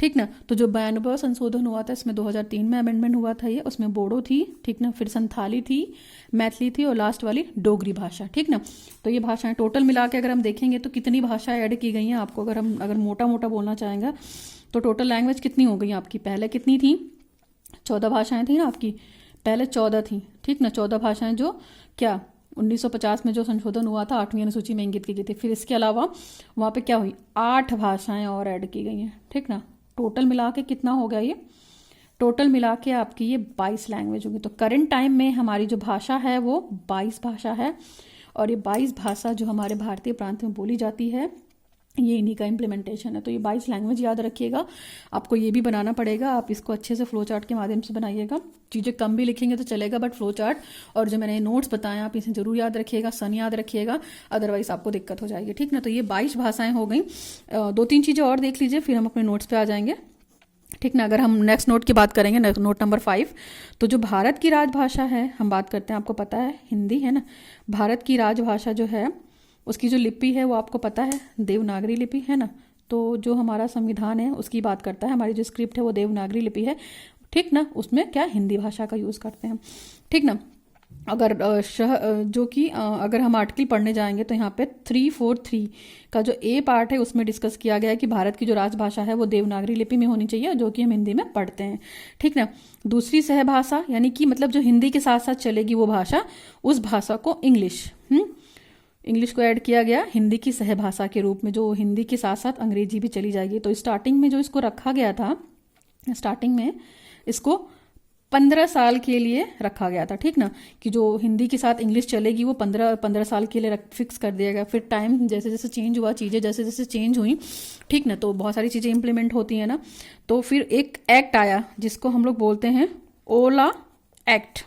ठीक ना। तो जो 92वां संशोधन हुआ था, इसमें 2003 में अमेंडमेंट हुआ था ये, उसमें बोडो थी, ठीक ना, फिर संथाली थी, मैथिली थी, और लास्ट वाली डोगरी भाषा, ठीक ना। तो ये भाषाएं टोटल मिला के अगर हम देखेंगे तो कितनी भाषाएं ऐड की गई हैं आपको, अगर मोटा मोटा बोलना चाहेंगे तो टोटल लैंग्वेज कितनी हो गई आपकी, पहले कितनी थी, 14 भाषाएं थी ना आपकी, पहले 14 थी, ठीक ना। 14 भाषाएं जो क्या 1950 में जो संशोधन हुआ था 8वीं अनुसूची में इंगित की गई थी। फिर इसके अलावा वहाँ पे क्या हुई, 8 भाषाएं और ऐड की गई हैं, ठीक ना। टोटल मिला के कितना हो गया ये, टोटल मिला के आपकी ये 22 लैंग्वेज होगी। तो करंट टाइम में हमारी जो भाषा है वो 22 भाषा है, और ये 22 भाषा जो हमारे भारतीय प्रांत में बोली जाती है, ये इन्हीं का इम्प्लीमेंटेशन है। तो ये 22 लैंग्वेज याद रखिएगा, आपको ये भी बनाना पड़ेगा। आप इसको अच्छे से फ्लो चार्ट के माध्यम से बनाइएगा, चीज़ें कम भी लिखेंगे तो चलेगा, बट फ्लो चार्ट और जो मैंने नोट्स बताए आप इसे जरूर याद रखिएगा, सन याद रखिएगा, अदरवाइज आपको दिक्कत हो जाएगी, ठीक ना। तो ये 22 भाषाएं हो गई। 2-3 चीज़ें और देख लीजिए, फिर हम अपने नोट्स पे आ जाएंगे, ठीक ना। अगर हम नेक्स्ट नोट की बात करेंगे, नोट नंबर 5, तो जो भारत की राजभाषा है हम बात करते हैं, आपको पता है हिंदी है ना। भारत की राजभाषा जो है उसकी जो लिपि है वो आपको पता है देवनागरी लिपि है ना। तो जो हमारा संविधान है उसकी बात करता है, हमारी जो स्क्रिप्ट है वो देवनागरी लिपि है, ठीक ना। उसमें क्या हिंदी भाषा का यूज़ करते हैं, ठीक ना। अगर जो कि अगर हम आर्टिकल पढ़ने जाएंगे तो यहाँ पे 343 का जो ए पार्ट है उसमें डिस्कस किया गया है कि भारत की जो राजभाषा है वो देवनागरी लिपि में होनी चाहिए, जो कि हम हिंदी में पढ़ते हैं, ठीक ना। दूसरी सहभाषा यानी कि मतलब जो हिंदी के साथ साथ चलेगी वो भाषा, उस भाषा को इंग्लिश को ऐड किया गया हिंदी की सहभाषा के रूप में, जो हिंदी के साथ साथ अंग्रेजी भी चली जाएगी। तो स्टार्टिंग में जो इसको रखा गया था, स्टार्टिंग में इसको 15 साल के लिए रखा गया था, ठीक ना, कि जो हिंदी के साथ इंग्लिश चलेगी वो 15 साल के लिए फिक्स कर दिया गया। फिर टाइम जैसे जैसे चेंज हुआ, चीज़ें जैसे जैसे चेंज हुई, ठीक ना, तो बहुत सारी चीज़ें इंप्लीमेंट होती हैं ना। तो फिर एक एक्ट आया जिसको हम लोग बोलते हैं ओला एक्ट।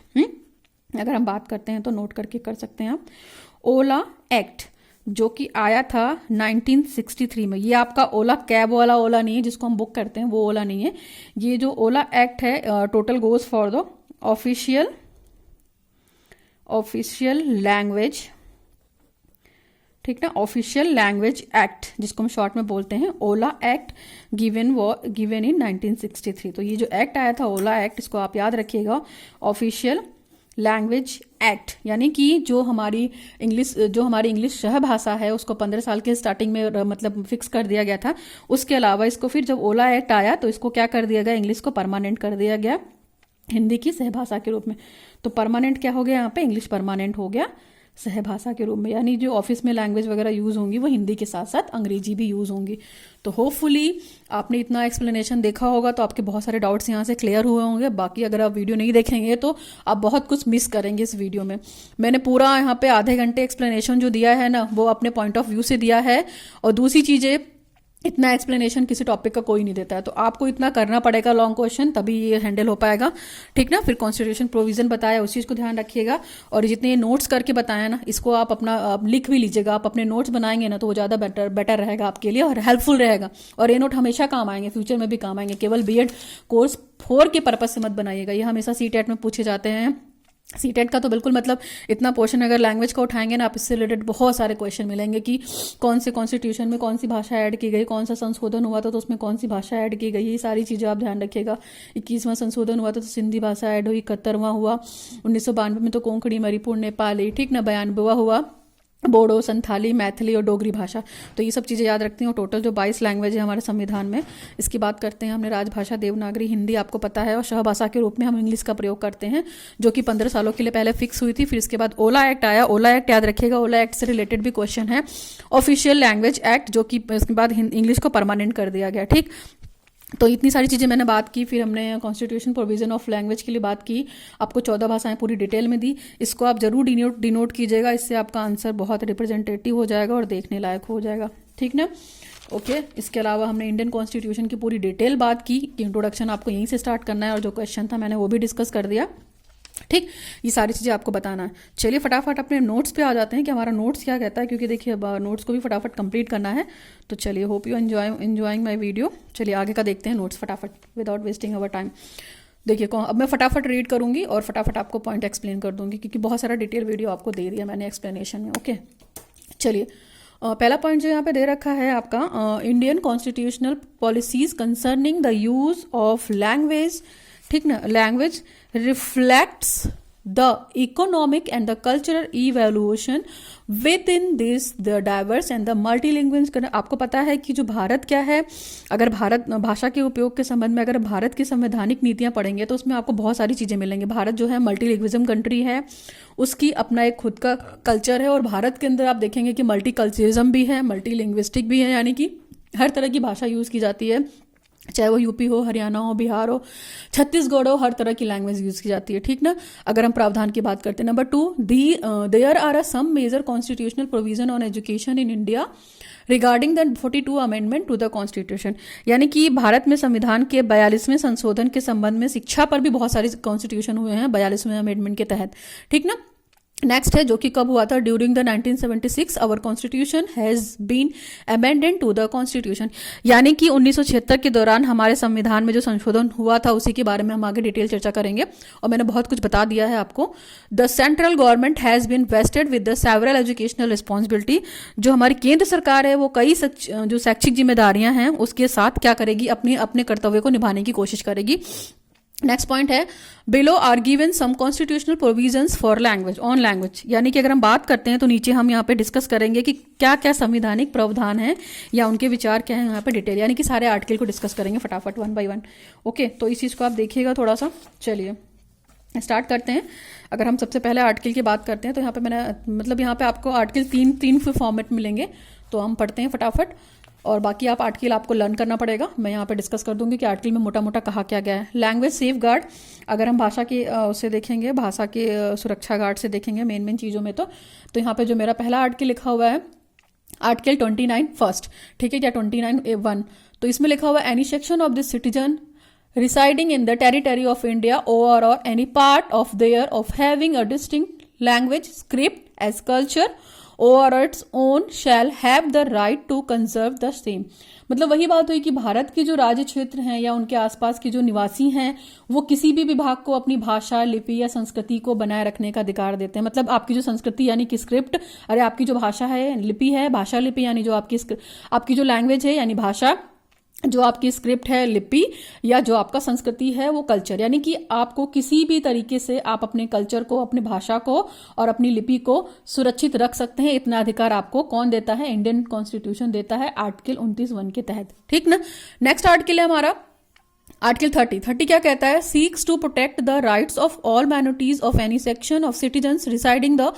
अगर हम बात करते हैं तो नोट करके कर सकते हैं आप, ओला एक्ट जो कि आया था 1963 में। ये आपका ओला कैब वाला ओला नहीं है जिसको हम बुक करते हैं, वो ओला नहीं है। ये जो ओला एक्ट है total goes for the official language, ठीक ना, ऑफिशियल लैंग्वेज एक्ट जिसको हम शॉर्ट में बोलते हैं ओला एक्ट, गिवन इन 1963। तो ये जो एक्ट आया था ओला एक्ट, इसको आप याद रखिएगा, ऑफिशियल लैंग्वेज एक्ट, यानी कि जो हमारी इंग्लिश सहभाषा है उसको 15 साल के स्टार्टिंग में मतलब फिक्स कर दिया गया था। उसके अलावा इसको फिर जब ओला एक्ट आया तो इसको क्या कर दिया गया, इंग्लिश को परमानेंट कर दिया गया हिंदी की सहभाषा के रूप में। तो परमानेंट क्या हो गया यहाँ पे, इंग्लिश परमानेंट हो गया सहभाषा के रूप में, यानी जो ऑफिस में लैंग्वेज वगैरह यूज़ होंगी वो हिंदी के साथ साथ अंग्रेजी भी यूज़ होंगी। तो होपफुली आपने इतना एक्सप्लेनेशन देखा होगा तो आपके बहुत सारे डाउट्स यहाँ से क्लियर हुए होंगे। बाकी अगर आप वीडियो नहीं देखेंगे तो आप बहुत कुछ मिस करेंगे इस वीडियो में। मैंने पूरा यहाँ पे आधे घंटे एक्सप्लेनेशन जो दिया है ना, वो अपने पॉइंट ऑफ व्यू से दिया है। और दूसरी चीज़ें, इतना एक्सप्लेनेशन किसी टॉपिक का कोई नहीं देता है, तो आपको इतना करना पड़ेगा लॉन्ग क्वेश्चन, तभी ये हैंडल हो पाएगा, ठीक ना। फिर कॉन्स्टिट्यूशन प्रोविजन बताया, उस चीज़ को ध्यान रखिएगा। और जितने ये नोट्स करके बताया ना, इसको आप अपना लिख भी लीजिएगा। आप अपने नोट्स बनाएंगे ना तो वो ज़्यादा बेटर रहेगा आपके लिए और हेल्पफुल रहेगा। और ये नोट हमेशा काम आएंगे, फ्यूचर में भी काम आएंगे। केवल बीएड कोर्स 4 के पर्पज से मत बनाइएगा। ये हमेशा सीटेट में पूछे जाते हैं। सीटेट का तो बिल्कुल मतलब इतना पोर्शन अगर लैंग्वेज का उठाएंगे ना आप, इससे रिलेटेड बहुत सारे क्वेश्चन मिलेंगे कि कौन से कॉन्स्टिट्यूशन में कौन सी भाषा ऐड की गई, कौन सा संशोधन हुआ था तो उसमें कौन सी भाषा ऐड की गई, ये सारी चीज़ें आप ध्यान रखिएगा। 21वां संशोधन हुआ था तो सिंधी भाषा ऐड हुई, 71वां हुआ, 1992 में तो कोंकणी, मणिपुर, नेपाली, ठीक ना, 92वां हुआ बोडो, संथाली, मैथिली और डोगरी भाषा। तो ये सब चीज़ें याद रखती हैं। और टोटल जो 22 लैंग्वेज है हमारे संविधान में, इसकी बात करते हैं। हमने राजभाषा, देवनागरी, हिंदी आपको पता है, और सहभाषा के रूप में हम इंग्लिश का प्रयोग करते हैं, जो कि 15 सालों के लिए पहले फिक्स हुई थी। फिर इसके बाद ओला एक्ट आया। ओला एक्ट याद रखिएगा, ओला एक्ट से रिलेटेड भी क्वेश्चन है। ऑफिशियल लैंग्वेज एक्ट, जो कि इसके बाद इंग्लिश को परमानेंट कर दिया गया, ठीक। तो इतनी सारी चीज़ें मैंने बात की। फिर हमने कॉन्स्टिट्यूशन प्रोविजन ऑफ लैंग्वेज के लिए बात की, आपको 14 भाषाएं पूरी डिटेल में दी। इसको आप जरूर डिनोट कीजिएगा, इससे आपका आंसर बहुत रिप्रेजेंटेटिव हो जाएगा और देखने लायक हो जाएगा, ठीक ना। ओके, इसके अलावा हमने इंडियन कॉन्स्टिट्यूशन की पूरी डिटेल बात की कि इंट्रोडक्शन आपको यहीं से स्टार्ट करना है, और जो क्वेश्चन था मैंने वो भी डिस्कस कर दिया, ठीक। ये सारी चीज़ें आपको बताना है। चलिए फटाफट अपने नोट्स पे आ जाते हैं कि हमारा नोट्स क्या कहता है, क्योंकि देखिए अब नोट्स को भी फटाफट कंप्लीट करना है। तो चलिए, hope you enjoying my video. चलिए आगे का देखते हैं नोट्स फटाफट, विदाउट वेस्टिंग अवर टाइम। देखिए अब मैं फटाफट रीड करूंगी और फटाफट आपको पॉइंट एक्सप्लेन कर दूंगी, क्योंकि बहुत सारा डिटेल वीडियो आपको दे दिया मैंने एक्सप्लेनेशन में। ओके, चलिए पहला पॉइंट जो यहाँ पे दे रखा है आपका, Indian constitutional policies concerning the use of language, ठीक ना। Language reflects the economic and the cultural evolution within this the diverse and the multilanguage. आपको पता है कि जो भारत क्या है, अगर भारत भाषा के उपयोग के संबंध में अगर भारत की संवैधानिक नीतियां पढ़ेंगे तो उसमें आपको बहुत सारी चीज़ें मिलेंगी। भारत जो है मल्टीलिंग्विज्म कंट्री है, उसकी अपना एक खुद का कल्चर है, और भारत के अंदर आप देखेंगे कि मल्टीकल्चरिज्म भी है, मल्टीलिंग्विस्टिक भी है, यानी कि हर तरह की भाषा यूज़ की जाती है, चाहे वो यूपी हो, हरियाणा हो, बिहार हो, छत्तीसगढ़ हो, हर तरह की लैंग्वेज यूज की जाती है, ठीक ना। अगर हम प्रावधान की बात करते हैं, number 2, there are some major constitutional provision on education in India regarding the 42 amendment to the constitution. यानी कि भारत में संविधान के 42वें संशोधन के संबंध में शिक्षा पर भी बहुत सारे कॉन्स्टिट्यूशन हुए हैं 42वें अमेंडमेंट के तहत, ठीक ना। नेक्स्ट है, जो कि कब हुआ था, during the 1976 our constitution has been amended to the constitution. यानी कि 1976 के दौरान हमारे संविधान में जो संशोधन हुआ था उसी के बारे में हम आगे डिटेल चर्चा करेंगे, और मैंने बहुत कुछ बता दिया है आपको। The central government has been vested with the several educational responsibility. जो हमारी केंद्र सरकार है वो कई जो शैक्षिक जिम्मेदारियां हैं उसके साथ क्या करेगी, अपने कर्तव्य को निभाने की कोशिश करेगी। नेक्स्ट पॉइंट है, below are given some constitutional provisions for language on language. यानी कि अगर हम बात करते हैं तो नीचे हम यहाँ पे डिस्कस करेंगे कि क्या क्या संवैधानिक प्रावधान है या उनके विचार क्या है यहाँ पे डिटेल, यानी कि सारे आर्टिकल को डिस्कस करेंगे फटाफट 1 by 1। ओके, तो इस चीज़ को आप देखिएगा थोड़ा सा। चलिए स्टार्ट करते हैं। अगर हम सबसे पहले आर्टिकल की बात करते हैं तो यहाँ पे मैंने मतलब यहाँ पे आपको आर्टिकल तीन फॉर्मेट मिलेंगे, तो हम पढ़ते हैं फटाफट, और बाकी आप आर्टिकल आपको लर्न करना पड़ेगा। मैं यहाँ पे डिस्कस कर दूंगी कि आर्टिकल में मोटा मोटा कहा क्या गया है। लैंग्वेज सेफ गार्ड, अगर हम भाषा के उससे देखेंगे, भाषा के सुरक्षा गार्ड से देखेंगे मेन चीज़ों में, तो यहाँ पे जो मेरा पहला आर्टिकल लिखा हुआ है आर्टिकल 29 फर्स्ट, ठीक है क्या, 29(1), तो इसमें लिखा हुआ है any section of this citizen residing in the territory of India or any part of there of having a distinct language, script as culture or its own shall have the right to conserve the same। मतलब वही बात हुई कि भारत के जो राज्य क्षेत्र हैं या उनके आसपास के जो निवासी हैं वो किसी भी विभाग को अपनी भाषा, लिपि या संस्कृति को बनाए रखने का अधिकार देते हैं। मतलब आपकी जो संस्कृति यानी कि स्क्रिप्ट, अरे आपकी जो भाषा है, लिपि है, भाषा लिपि यानी जो आपकी जो लैंग्वेज है यानी भाषा, जो आपकी स्क्रिप्ट है लिपि, या जो आपका संस्कृति है वो कल्चर, यानी कि आपको किसी भी तरीके से आप अपने कल्चर को, अपनी भाषा को और अपनी लिपि को सुरक्षित रख सकते हैं। इतना अधिकार आपको कौन देता है, इंडियन कॉन्स्टिट्यूशन देता है आर्टिकल 29(1) के तहत, ठीक ना। नेक्स्ट आर्टिकल है हमारा आर्टिकल 30 क्या कहता है? Seeks to protect the rights of all minorities of any section of citizens residing the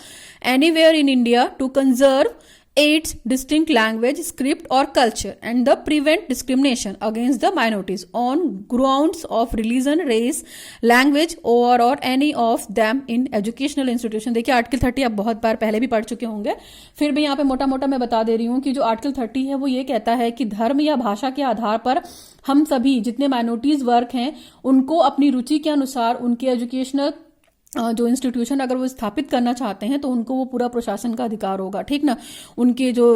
anywhere in India to conserve its distinct language, script or culture and the prevent discrimination against the minorities on grounds of religion, race, language or any of them in educational institution। देखिए article 30 आप बहुत बार पहले भी पढ़ चुके होंगे, फिर भी यहाँ पे मोटा मोटा मैं बता दे रही हूँ कि जो आर्टिकल 30 है वो ये कहता है कि धर्म या भाषा के आधार पर हम सभी जितने माइनॉरिटीज वर्ग हैं उनको अपनी रुचि के अनुसार उनके एजुकेशनल जो इंस्टीट्यूशन अगर वो स्थापित करना चाहते हैं तो उनको वो पूरा प्रशासन का अधिकार होगा, ठीक ना। उनके जो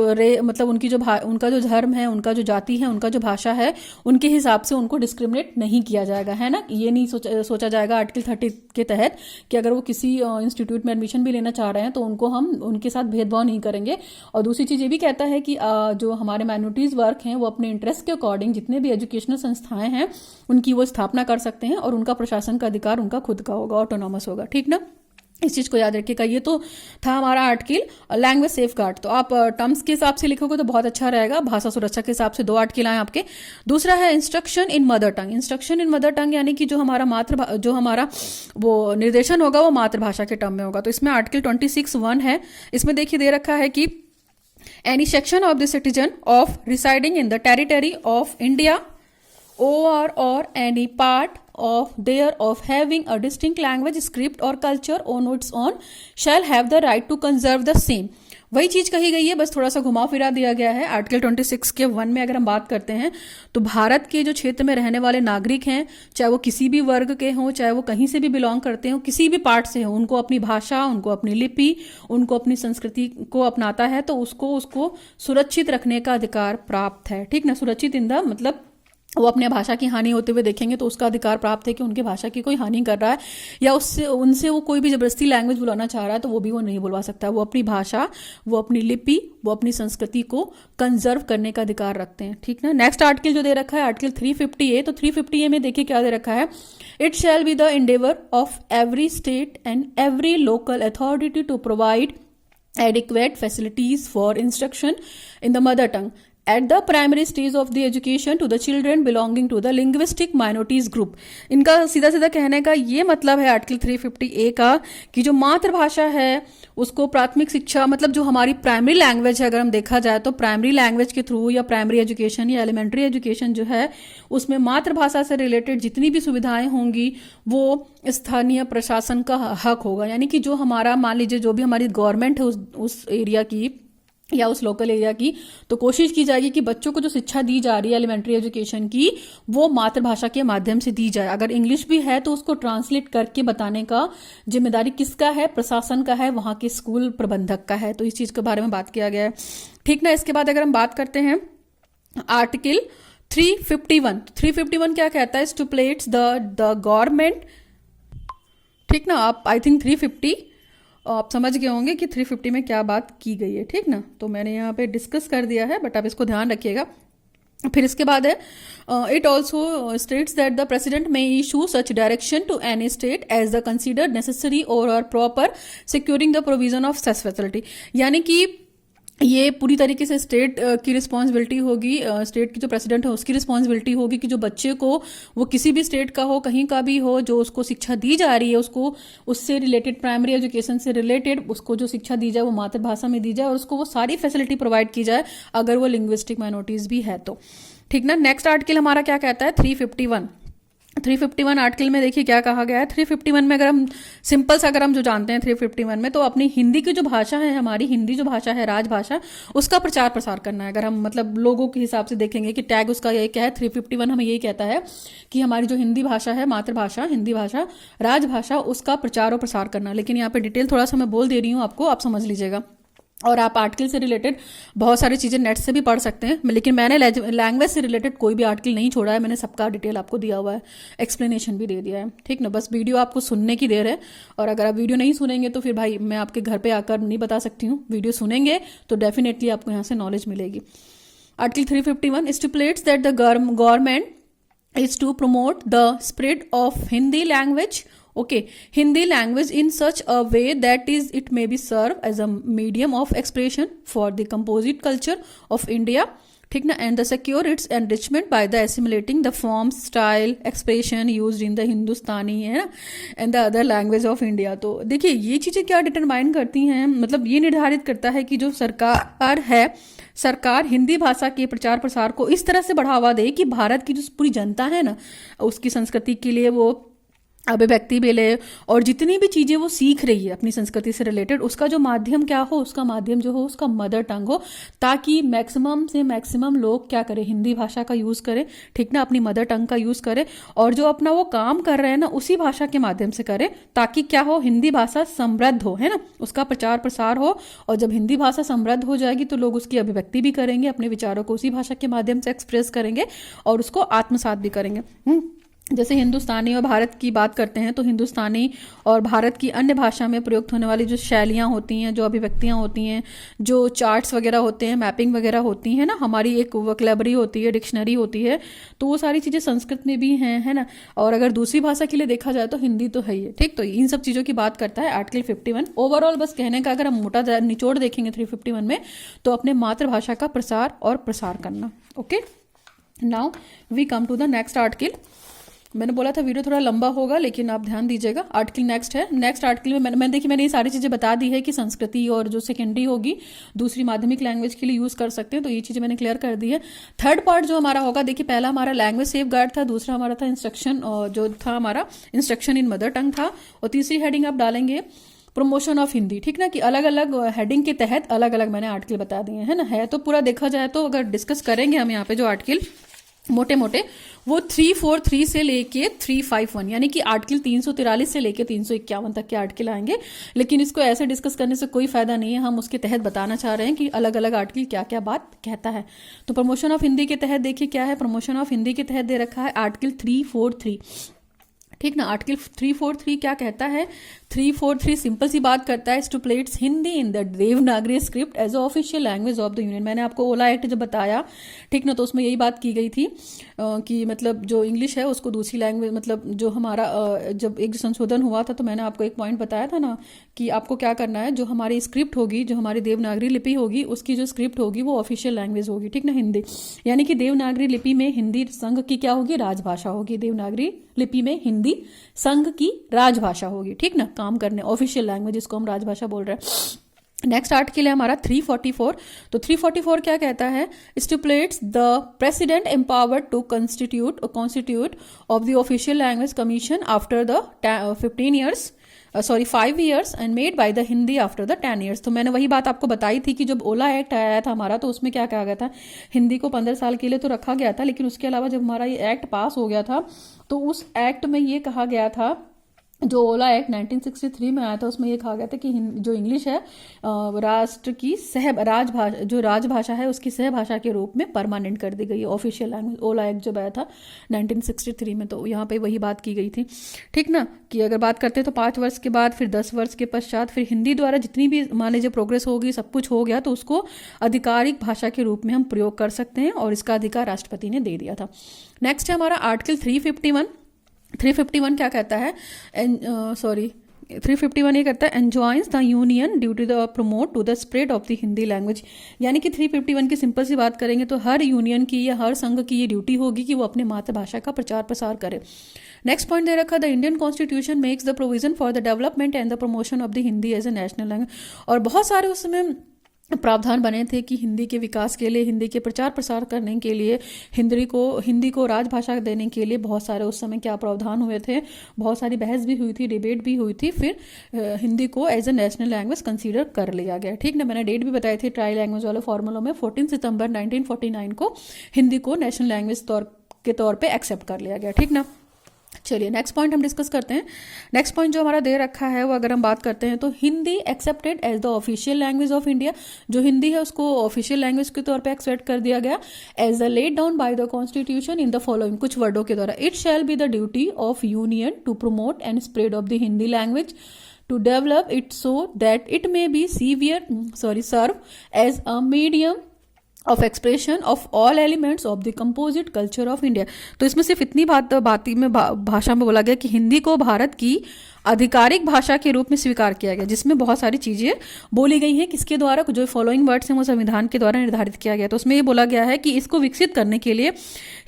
मतलब उनकी जो उनका जो धर्म है, उनका जो जाति है, उनका जो भाषा है, उनके हिसाब से उनको डिस्क्रिमिनेट नहीं किया जाएगा, है ना। ये नहीं सोचा जाएगा आर्टिकल 30 के तहत कि अगर वो किसी इंस्टीट्यूट में एडमिशन भी लेना चाह रहे हैं तो उनको हम उनके साथ भेदभाव नहीं करेंगे। और दूसरी चीज़ ये भी कहता है कि जो हमारे माइनॉरिटीज़ वर्ग हैं वो अपने इंटरेस्ट के अकॉर्डिंग जितने भी एजुकेशनल संस्थाएं हैं उनकी वो स्थापना कर सकते हैं और उनका प्रशासन का अधिकार उनका खुद का होगा, ऑटोनॉमस होगा, ठीक ना। इस चीज को याद रखिएगा। ये तो था हमारा आर्टिकल लैंग्वेज सेफ गार्ड। तो आप टर्म्स के हिसाब से लिखोगे तो बहुत अच्छा रहेगा। भाषा सुरक्षा के हिसाब से 2 आर्टिकल आए आपके। दूसरा है इंस्ट्रक्शन इन मदर टंग। इंस्ट्रक्शन इन मदर टंग यानी कि जो हमारा वो निर्देशन होगा वो मातृभाषा के टर्म में होगा। तो इसमें आर्टिकल 26(1) है। इसमें देखिए दे रखा है कि any section of the citizen of residing in the territory of India or any part of their of having a distinct language, script or culture on its own shall have the right to conserve the same। वही चीज कही गई है, बस थोड़ा सा घुमा फिरा दिया गया है। आर्टिकल 26 के 1 में अगर हम बात करते हैं तो भारत के जो क्षेत्र में रहने वाले नागरिक हैं, चाहे वो किसी भी वर्ग के हों, चाहे वो कहीं से भी बिलोंग करते हों, किसी भी पार्ट से हों, उनको अपनी भाषा, उनको अपनी लिपि, उनको अपनी संस्कृति को अपनाता है तो उसको सुरक्षित रखने का अधिकार प्राप्त है, ठीक ना। सुरक्षित इन द मतलब वो अपने भाषा की हानि होते हुए देखेंगे तो उसका अधिकार प्राप्त है कि उनके भाषा की कोई हानि कर रहा है या उनसे वो कोई भी जबरदस्ती लैंग्वेज बुलाना चाह रहा है तो वो भी वो नहीं बुलवा सकता। वो अपनी भाषा, वो अपनी लिपि, वो अपनी संस्कृति को कंजर्व करने का अधिकार रखते हैं, ठीक ना। नेक्स्ट आर्टिकल जो दे रखा है आर्टिकल 350A। तो 350A में देखिए क्या दे रखा है, it shall be the endeavour of every state and every local authority to provide adequate facilities for instruction in the mother tongue at the primary stage of the education to the children belonging to the linguistic minorities group। इनका सीधा सीधा कहने का ये मतलब है article 350A का कि जो मातृभाषा है उसको प्राथमिक शिक्षा, मतलब जो हमारी प्राइमरी लैंग्वेज है, अगर हम देखा जाए तो प्राइमरी लैंग्वेज के थ्रू या प्राइमरी एजुकेशन या एलिमेंट्री एजुकेशन जो है उसमें मातृभाषा से रिलेटेड जितनी भी सुविधाएं होंगी वो स्थानीय प्रशासन का हक होगा। यानी कि जो हमारा मान लीजिए जो भी हमारी गवर्नमेंट है उस एरिया की या उस लोकल एरिया की, तो कोशिश की जाएगी कि बच्चों को जो शिक्षा दी जा रही है एलिमेंट्री एजुकेशन की वो मातृभाषा के माध्यम से दी जाए। अगर इंग्लिश भी है तो उसको ट्रांसलेट करके बताने का जिम्मेदारी किसका है? प्रशासन का है, वहां के स्कूल प्रबंधक का है। तो इस चीज के बारे में बात किया गया है, ठीक ना। इसके बाद अगर हम बात करते हैं आर्टिकल 351। 351 क्या कहता है? स्टुपुलेट्स द गवर्नमेंट, ठीक ना। आप आई थिंक 350 आप समझ गए होंगे कि 350 में क्या बात की गई है, ठीक ना। तो मैंने यहाँ पे डिस्कस कर दिया है बट आप इसको ध्यान रखिएगा। फिर इसके बाद है it also states that the president may issue such direction to any state as the considered necessary or proper securing the provision of such facility. यानी कि ये पूरी तरीके से स्टेट की रिस्पॉन्सिबिलिटी होगी, स्टेट की जो प्रेसिडेंट है उसकी रिस्पॉन्सिबिलिटी होगी कि जो बच्चे को वो किसी भी स्टेट का हो, कहीं का भी हो, जो उसको शिक्षा दी जा रही है उसको उससे रिलेटेड प्राइमरी एजुकेशन से रिलेटेड उसको जो शिक्षा दी जाए वो मातृभाषा में दी जाए और उसको वो सारी फैसिलिटी प्रोवाइड की जाए अगर वो लिंग्विस्टिक माइनॉरिटीज भी है तो, ठीक ना। नेक्स्ट आर्टिकल हमारा क्या कहता है? 351 आर्टिकल में देखिए क्या कहा गया है। 351 में अगर हम सिंपल से अगर हम जो जानते हैं 351 में तो अपनी हिंदी की जो भाषा है, हमारी हिंदी जो भाषा है राजभाषा, उसका प्रचार प्रसार करना है। अगर हम मतलब लोगों के हिसाब से देखेंगे कि टैग उसका ये क्या है, 351 हमें यही कहता है कि हमारी जो हिंदी भाषा है, मातृभाषा, हिंदी भाषा, राजभाषा, उसका प्रचार और प्रसार करना। लेकिन यहाँ पे डिटेल थोड़ा सा मैं बोल दे रही हूँ आपको, आप समझ लीजिएगा। और आप आर्टिकल से रिलेटेड बहुत सारी चीज़ें नेट से भी पढ़ सकते हैं, लेकिन मैंने लैंग्वेज से रिलेटेड कोई भी आर्टिकल नहीं छोड़ा है। मैंने सबका डिटेल आपको दिया हुआ है, एक्सप्लेनेशन भी दे दिया है, ठीक ना। बस वीडियो आपको सुनने की देर है और अगर आप वीडियो नहीं सुनेंगे तो फिर भाई मैं आपके घर पे आकर नहीं बता सकती हूँ। वीडियो सुनेंगे तो डेफिनेटली आपको यहाँ से नॉलेज मिलेगी। Article 351 stipulates that the government is to promote the spread of Hindi language, Hindi language in such a way that it may be served as a medium of expression for the composite culture of India ठीक ना, and the secure its enrichment by the assimilating the form style expression used in the Hindustani, है ना, and the other language of India. तो देखिए ये चीज़ें क्या determine करती हैं, मतलब ये निर्धारित करता है कि जो सरकार है, सरकार हिंदी भाषा के प्रचार प्रसार को इस तरह से बढ़ावा दे कि भारत की जो पूरी जनता है ना, उसकी संस्कृति के लिए वो अभिव्यक्ति मिले, और जितनी भी चीज़ें वो सीख रही है अपनी संस्कृति से रिलेटेड, उसका जो माध्यम क्या हो, उसका माध्यम जो हो उसका मदर टंग हो, ताकि मैक्सिमम से मैक्सिमम लोग क्या करें, हिंदी भाषा का यूज़ करें, ठीक ना, अपनी मदर टंग का यूज़ करें, और जो अपना वो काम कर रहे हैं ना उसी भाषा के माध्यम से करें, ताकि क्या हो, हिंदी भाषा समृद्ध हो, है ना, उसका प्रचार प्रसार हो। और जब हिंदी भाषा समृद्ध हो जाएगी तो लोग उसकी अभिव्यक्ति भी करेंगे, अपने विचारों को उसी भाषा के माध्यम से एक्सप्रेस करेंगे और उसको आत्मसात भी करेंगे। जैसे हिंदुस्तानी और भारत की बात करते हैं तो हिंदुस्तानी और भारत की अन्य भाषा में प्रयुक्त होने वाली जो शैलियाँ होती हैं, जो अभिव्यक्तियाँ होती हैं, जो चार्ट्स वगैरह होते हैं, मैपिंग वगैरह होती हैं ना, हमारी एक वोकैबुलरी होती है, डिक्शनरी होती है, तो वो सारी चीज़ें संस्कृत में भी हैं, है ना। और अगर दूसरी भाषा के लिए देखा जाए तो हिंदी तो है ही है, ठीक। तो इन सब चीज़ों की बात करता है आर्टिकल 51। ओवरऑल बस कहने का अगर हम मोटा निचोड़ देखेंगे 351 में, तो अपने मातृभाषा का प्रसार और प्रसार करना। Okay, now we come to the next article. मैंने बोला था वीडियो थोड़ा लंबा होगा, लेकिन आप ध्यान दीजिएगा। आर्टिकल नेक्स्ट है। नेक्स्ट आर्टिकल में मैंने ये सारी चीज़ें बता दी है कि संस्कृति और जो सेकेंडरी होगी दूसरी माध्यमिक लैंग्वेज के लिए यूज़ कर सकते हैं, तो ये चीज़ें मैंने क्लियर कर दी है। थर्ड पार्ट जो हमारा होगा, देखिए पहला हमारा लैंग्वेज सेफ गार्ड था, दूसरा हमारा था इंस्ट्रक्शन, जो था हमारा इंस्ट्रक्शन इन मदर टंग था, और तीसरी हेडिंग आप डालेंगे प्रमोशन ऑफ हिंदी, ठीक ना, कि अलग अलग हेडिंग के तहत अलग अलग मैंने आर्टिकल बता दिए हैं ना। है तो पूरा देखा जाए तो अगर डिस्कस करेंगे हम यहाँ पे जो आर्टिकल मोटे मोटे, वो 343 से लेके 351, यानी कि आर्टिकल 343 से लेके 351 तक के आर्टिकल आएंगे। लेकिन इसको ऐसे डिस्कस करने से कोई फायदा नहीं है, हम उसके तहत बताना चाह रहे हैं कि अलग अलग आर्टिकल क्या क्या बात कहता है। तो प्रमोशन ऑफ हिंदी के तहत देखिए क्या है, प्रमोशन ऑफ हिंदी के तहत दे रखा है आर्टिकल 343, ठीक ना। आर्टिकल 343 क्या कहता है, 343 सिंपल सी बात करता है, stipulates Hindi in the Devanagari script as official language of the union. मैंने आपको ओला एक्ट जब बताया, ठीक ना, तो उसमें यही बात की गई थी कि मतलब जो इंग्लिश है उसको दूसरी लैंग्वेज, मतलब जो हमारा जब एक संशोधन हुआ था तो मैंने आपको एक पॉइंट बताया था ना कि आपको क्या करना है, जो हमारी स्क्रिप्ट होगी, जो हमारी देवनागरी लिपि होगी, उसकी जो स्क्रिप्ट होगी वो ऑफिशियल लैंग्वेज होगी, ठीक ना, हिंदी। यानी कि देवनागरी लिपि में हिंदी संघ की क्या होगी, राजभाषा होगी। देवनागरी लिपि में हिंदी संघ की राजभाषा होगी, ठीक ना, काम करने ऑफिशियल लैंग्वेज, जिसको हम राजभाषा बोल रहे हैं। नेक्स्ट आर्टिकल है हमारा 344। तो 344 क्या कहता है, stipulates the president empowered to constitute of the official language commission after the 5 years and made by the Hindi after the 10 years। तो मैंने वही बात आपको बताई थी कि जब ओला एक्ट आया था हमारा, तो उसमें क्या कहा गया था, हिंदी को 15 साल के लिए तो रखा गया था, लेकिन उसके अलावा जब हमारा ये एक्ट पास हो गया था तो उस एक्ट में ये कहा गया था, जो ओला एक्ट 1963 में आया था, उसमें ये कहा गया था कि जो इंग्लिश है राष्ट्र की राजभाषा, जो राजभाषा है उसकी सहभाषा के रूप में परमानेंट कर दी गई है, ऑफिशियल लैंग्वेज। ओला एक्ट जब आया था 1963 में, तो यहाँ पे वही बात की गई थी, ठीक ना, कि अगर बात करते हैं तो 5 वर्ष के बाद, फिर 10 वर्ष के पश्चात, फिर हिंदी द्वारा जितनी भी मान लीजिए प्रोग्रेस होगी, सब कुछ हो गया, तो उसको आधिकारिक भाषा के रूप में हम प्रयोग कर सकते हैं, और इसका अधिकार राष्ट्रपति ने दे दिया था। नेक्स्ट है हमारा आर्टिकल 351। 351 क्या कहता है, 351 ये कहता है enjoins the union due to the promote to the spread of the Hindi language. यानी कि 351 की सिंपल सी बात करेंगे तो हर यूनियन की या हर संघ की ये ड्यूटी होगी कि वो अपने मातृभाषा का प्रचार प्रसार करे। नेक्स्ट पॉइंट दे रखा, the Indian constitution makes the provision for the development and the promotion of the Hindi as a national language. और बहुत सारे उसमें प्रावधान बने थे कि हिंदी के विकास के लिए, हिंदी के प्रचार प्रसार करने के लिए, हिंदी को राजभाषा देने के लिए बहुत सारे उस समय क्या प्रावधान हुए थे, बहुत सारी बहस भी हुई थी, डिबेट भी हुई थी, फिर हिंदी को as a national language consider कर लिया गया, ठीक ना। मैंने डेट भी बताई थी ट्राई लैंग्वेज वाले फॉर्मूलों में, 14 सितंबर 1949 को हिंदी को नेशनल लैंग्वेज के तौर पर एक्सेप्ट कर लिया गया, ठीक ना। चलिए नेक्स्ट पॉइंट हम डिस्कस करते हैं। नेक्स्ट पॉइंट जो हमारा दे रखा है वो अगर हम बात करते हैं तो Hindi accepted as the official language of India. जो हिंदी है उसको ऑफिशियल लैंग्वेज के तौर पे एक्सेप्ट कर दिया गया as the laid down by the constitution in the following, कुछ वर्डों के द्वारा। It shall be the duty of union to promote and spread of the Hindi language, to develop it so that it may be serve as a medium of expression of all elements of the composite culture of India. तो इसमें सिर्फ इतनी भाषा में बोला गया कि हिंदी को भारत की आधिकारिक भाषा के रूप में स्वीकार किया गया, जिसमें बहुत सारी चीजें बोली गई हैं, किसके द्वारा, जो फॉलोइंग वर्ड्स हैं वो संविधान के द्वारा निर्धारित किया गया। तो उसमें ये बोला गया है कि इसको विकसित करने के लिए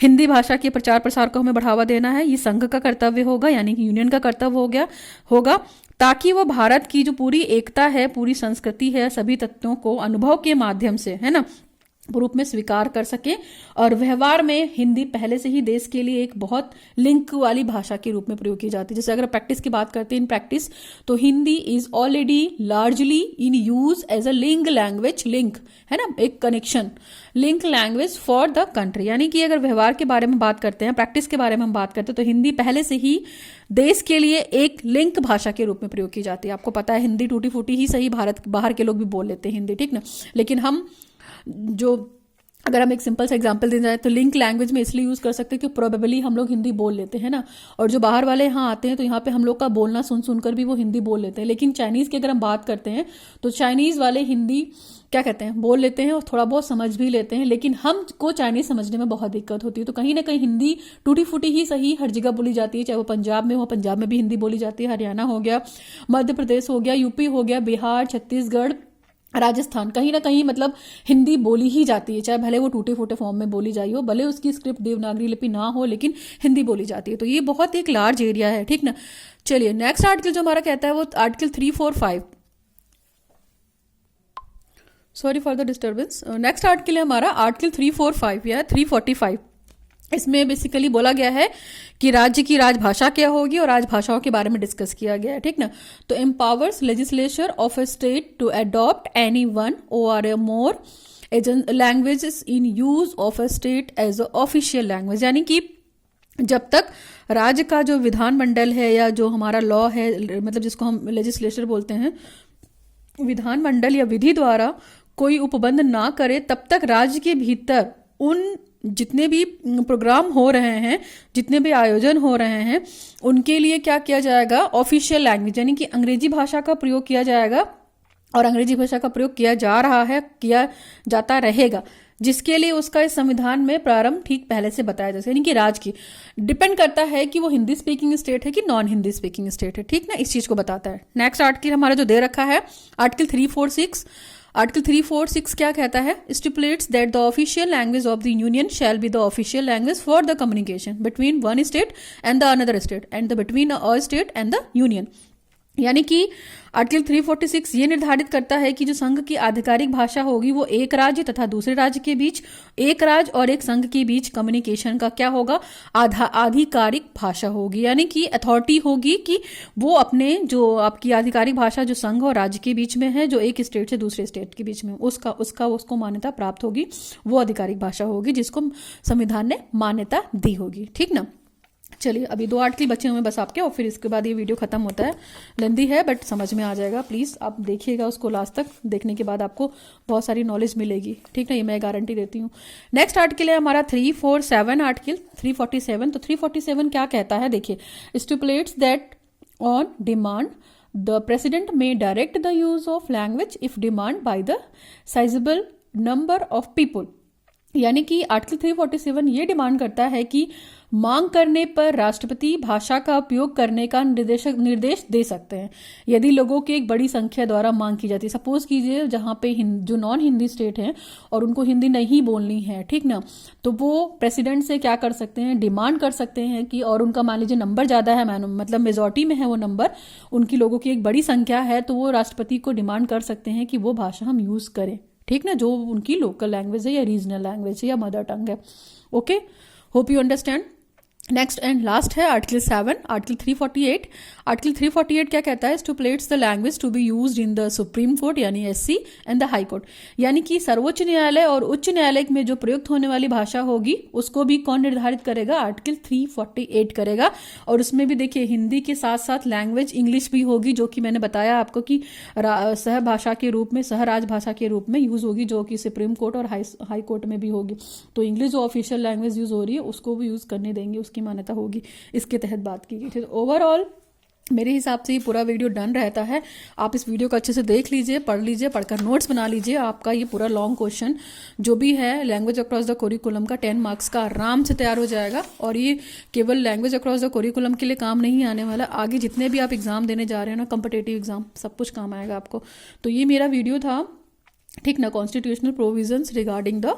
हिंदी भाषा के प्रचार प्रसार को हमें बढ़ावा देना है। ये संघ का कर्तव्य होगा, यानी कि यूनियन का कर्तव्य होगा, ताकि वो भारत की जो पूरी एकता है, पूरी संस्कृति है, सभी तत्वों को अनुभव के माध्यम से, है ना, रूप में स्वीकार कर सके। और व्यवहार में हिंदी पहले से ही देश के लिए एक बहुत लिंक वाली भाषा के रूप में प्रयोग की जाती है। जैसे अगर प्रैक्टिस की बात करते हैं, इन प्रैक्टिस, तो Hindi is already largely in use as a link language, link है ना, एक connection, link language for the country. यानी कि अगर व्यवहार के बारे में बात करते हैं, प्रैक्टिस के बारे में हम बात करते हैं, तो हिंदी पहले से ही देश के लिए एक लिंक भाषा के रूप में प्रयोग की जाती है। आपको पता है हिंदी टूटी फूटी ही सही भारत बाहर के लोग भी बोल लेते हैं हिंदी, ठीक ना, लेकिन हम जो, अगर हम एक सिंपल सा एग्जांपल देना जाए तो लिंक लैंग्वेज में इसलिए यूज कर सकते हैं कि प्रोबेबली हम लोग हिंदी बोल लेते हैं ना, और जो बाहर वाले यहाँ आते हैं तो यहाँ पे हम लोग का बोलना सुन सुनकर भी वो हिंदी बोल लेते हैं। लेकिन चाइनीज की अगर हम बात करते हैं तो चाइनीज वाले हिंदी क्या कहते हैं, बोल लेते हैं और थोड़ा बहुत समझ भी लेते हैं, लेकिन हमको चाइनीज समझने में बहुत दिक्कत होती है। तो कहीं ना कहीं हिंदी टूटी फूटी ही सही हर जगह बोली जाती है, चाहे वो पंजाब में हो, पंजाब में भी हिंदी बोली जाती है, हरियाणा हो गया, मध्य प्रदेश हो गया, यूपी हो गया, बिहार, छत्तीसगढ़, राजस्थान, कहीं ना कहीं मतलब हिंदी बोली ही जाती है, चाहे भले वो टूटे फूटे फॉर्म में बोली जाई हो, भले उसकी स्क्रिप्ट देवनागरी लिपि ना हो, लेकिन हिंदी बोली जाती है। तो ये बहुत एक लार्ज एरिया है, ठीक ना। चलिए नेक्स्ट आर्टिकल जो हमारा कहता है वो article 345, sorry for the disturbance. Next article है हमारा आर्टिकल 345 या 345। इसमें बेसिकली बोला गया है कि राज्य की राजभाषा क्या होगी और राजभाषाओं के बारे में डिस्कस किया गया है, ठीक ना। तो empowers legislature of a state to adopt any one or more languages in use of a state as a official language. यानी कि जब तक राज्य का जो विधानमंडल है या जो हमारा लॉ है, मतलब जिसको हम लेजिस्लेचर बोलते हैं, विधानमंडल या विधि द्वारा कोई उपबंध ना करे, तब तक राज्य के भीतर उन जितने भी प्रोग्राम हो रहे हैं, जितने भी आयोजन हो रहे हैं, उनके लिए क्या किया जाएगा, ऑफिशियल लैंग्वेज यानी कि अंग्रेजी भाषा का प्रयोग किया जाएगा। और अंग्रेजी भाषा का प्रयोग किया जा रहा है, किया जाता रहेगा, जिसके लिए उसका इस संविधान में प्रारंभ ठीक पहले से बताया जाए। यानी कि राज्य की डिपेंड करता है कि वो हिंदी स्पीकिंग स्टेट है कि नॉन हिंदी स्पीकिंग स्टेट है, ठीक ना, इस चीज को बताता है। नेक्स्ट आर्टिकल हमारा जो दे रखा है आर्टिकल 346। आर्टिकल 346 क्या कहता है, stipulates that the official language of the union shall be the official language for the communication between one state and the another state and the between a state and the union. यानी कि article 346 ये निर्धारित करता है कि जो संघ की आधिकारिक भाषा होगी वो एक राज्य तथा दूसरे राज्य के बीच, एक राज्य और एक संघ के बीच कम्युनिकेशन का क्या होगा, आधिकारिक भाषा होगी। यानी कि अथॉरिटी होगी कि वो अपने जो आपकी आधिकारिक भाषा जो संघ और राज्य के बीच में है, जो एक स्टेट से दूसरे स्टेट के बीच में, उसको मान्यता प्राप्त होगी, वो आधिकारिक भाषा होगी जिसको संविधान ने मान्यता दी होगी, ठीक ना। चलिए अभी 2 आर्टिकल बचे हुए बस आपके, और फिर इसके बाद ये वीडियो खत्म होता है। लेंदी है बट समझ में आ जाएगा, प्लीज़ आप देखिएगा उसको लास्ट तक, देखने के बाद आपको बहुत सारी नॉलेज मिलेगी, ठीक है, ये मैं गारंटी देती हूँ। नेक्स्ट आर्टिकल है हमारा 347 आर्टिकल 347। तो 347 क्या कहता है, देखिए, stipulates that on demand the president may direct the use of language if demand by the sizable number of people. यानी कि आर्टिकल 347 ये डिमांड करता है कि मांग करने पर राष्ट्रपति भाषा का उपयोग करने का निर्देश दे सकते हैं यदि लोगों की एक बड़ी संख्या द्वारा मांग की जाती है। सपोज कीजिए जहां पे जो नॉन हिंदी स्टेट हैं और उनको हिंदी नहीं बोलनी है, ठीक ना, तो वो प्रेसिडेंट से क्या कर सकते हैं, डिमांड कर सकते हैं कि, और उनका मान लीजिए नंबर ज्यादा है, मतलब मेजॉरिटी में है वो नंबर, उनकी लोगों की एक बड़ी संख्या है, तो वो राष्ट्रपति को डिमांड कर सकते हैं कि वो भाषा हम यूज करें, ठीक ना, जो उनकी लोकल लैंग्वेज है या रीजनल लैंग्वेज है या मदर टंग है। Okay, hope you understand. Next and last है आर्टिकल 7, आर्टिकल 348। आर्टिकल 348 क्या कहता है, stipulates the language to be used in the supreme court यानी SC and the high court. यानी कि सर्वोच्च न्यायालय और उच्च न्यायालय में जो प्रयुक्त होने वाली भाषा होगी उसको भी कौन निर्धारित करेगा, आर्टिकल 348 करेगा। और उसमें भी देखिए हिंदी के साथ साथ लैंग्वेज इंग्लिश भी होगी, जो कि मैंने बताया आपको कि सह भाषा के रूप में, सह राजभाषा के रूप में यूज होगी, जो कि सुप्रीम कोर्ट और हाई कोर्ट में भी होगी। तो इंग्लिश जो ऑफिशियल लैंग्वेज यूज हो रही है उसको भी यूज करने देंगे, उसकी मान्यता होगी, इसके तहत बात की गई थी। तो ओवरऑल मेरे हिसाब से ये पूरा वीडियो डन रहता है। आप इस वीडियो को अच्छे से देख लीजिए, पढ़ लीजिए, पढ़कर नोट्स बना लीजिए। आपका ये पूरा लॉन्ग क्वेश्चन जो भी है लैंग्वेज अक्रॉस द कोरिकुलम का 10 मार्क्स का आराम से तैयार हो जाएगा। और ये केवल लैंग्वेज अक्रॉस द कोरिकुलम के लिए काम नहीं आने वाला, आगे जितने भी आप एग्जाम देने जा रहे हो ना, कॉम्पिटेटिव एग्जाम, सब कुछ काम आएगा आपको। तो ये मेरा वीडियो था, ठीक ना, constitutional provisions regarding the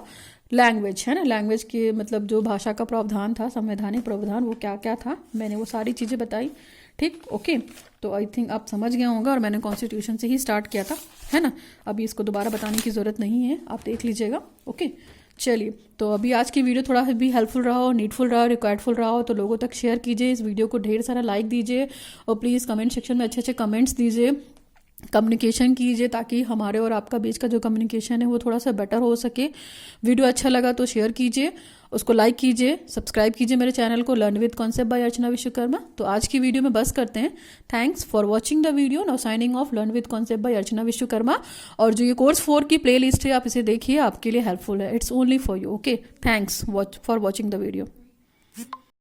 language, है ना, लैंग्वेज के मतलब जो भाषा का प्रावधान था, संवैधानिक प्रावधान, वो क्या क्या था, मैंने वो सारी चीज़ें बताई। ठीक, ओके। तो आई थिंक आप समझ गए होंगे, और मैंने कॉन्स्टिट्यूशन से ही स्टार्ट किया था, है ना। अभी इसको दोबारा बताने की ज़रूरत नहीं है, आप देख लीजिएगा। ओके, चलिए। तो अभी आज की वीडियो थोड़ा भी हेल्पफुल रहा हो, नीडफुल रहा हो, रिक्वायर्डफुल रहा हो तो लोगों तक शेयर कीजिए। इस वीडियो को ढेर सारा लाइक दीजिए, और प्लीज़ कमेंट सेक्शन में अच्छे अच्छे कमेंट्स दीजिए, कम्युनिकेशन कीजिए, ताकि हमारे और आपका बीच का जो कम्युनिकेशन है वो थोड़ा सा बेटर हो सके। वीडियो अच्छा लगा तो शेयर कीजिए, उसको लाइक कीजिए, सब्सक्राइब कीजिए मेरे चैनल को learn with concept by Archana Vishwakarma. तो आज की वीडियो में बस करते हैं। Thanks for watching the video. Now signing off, learn with concept by Archana Vishwakarma. और जो ये कोर्स 4 की प्ले लिस्ट है, आप इसे देखिए, आपके लिए हेल्पफुल है, it's only for you. Okay, thanks for watching the video.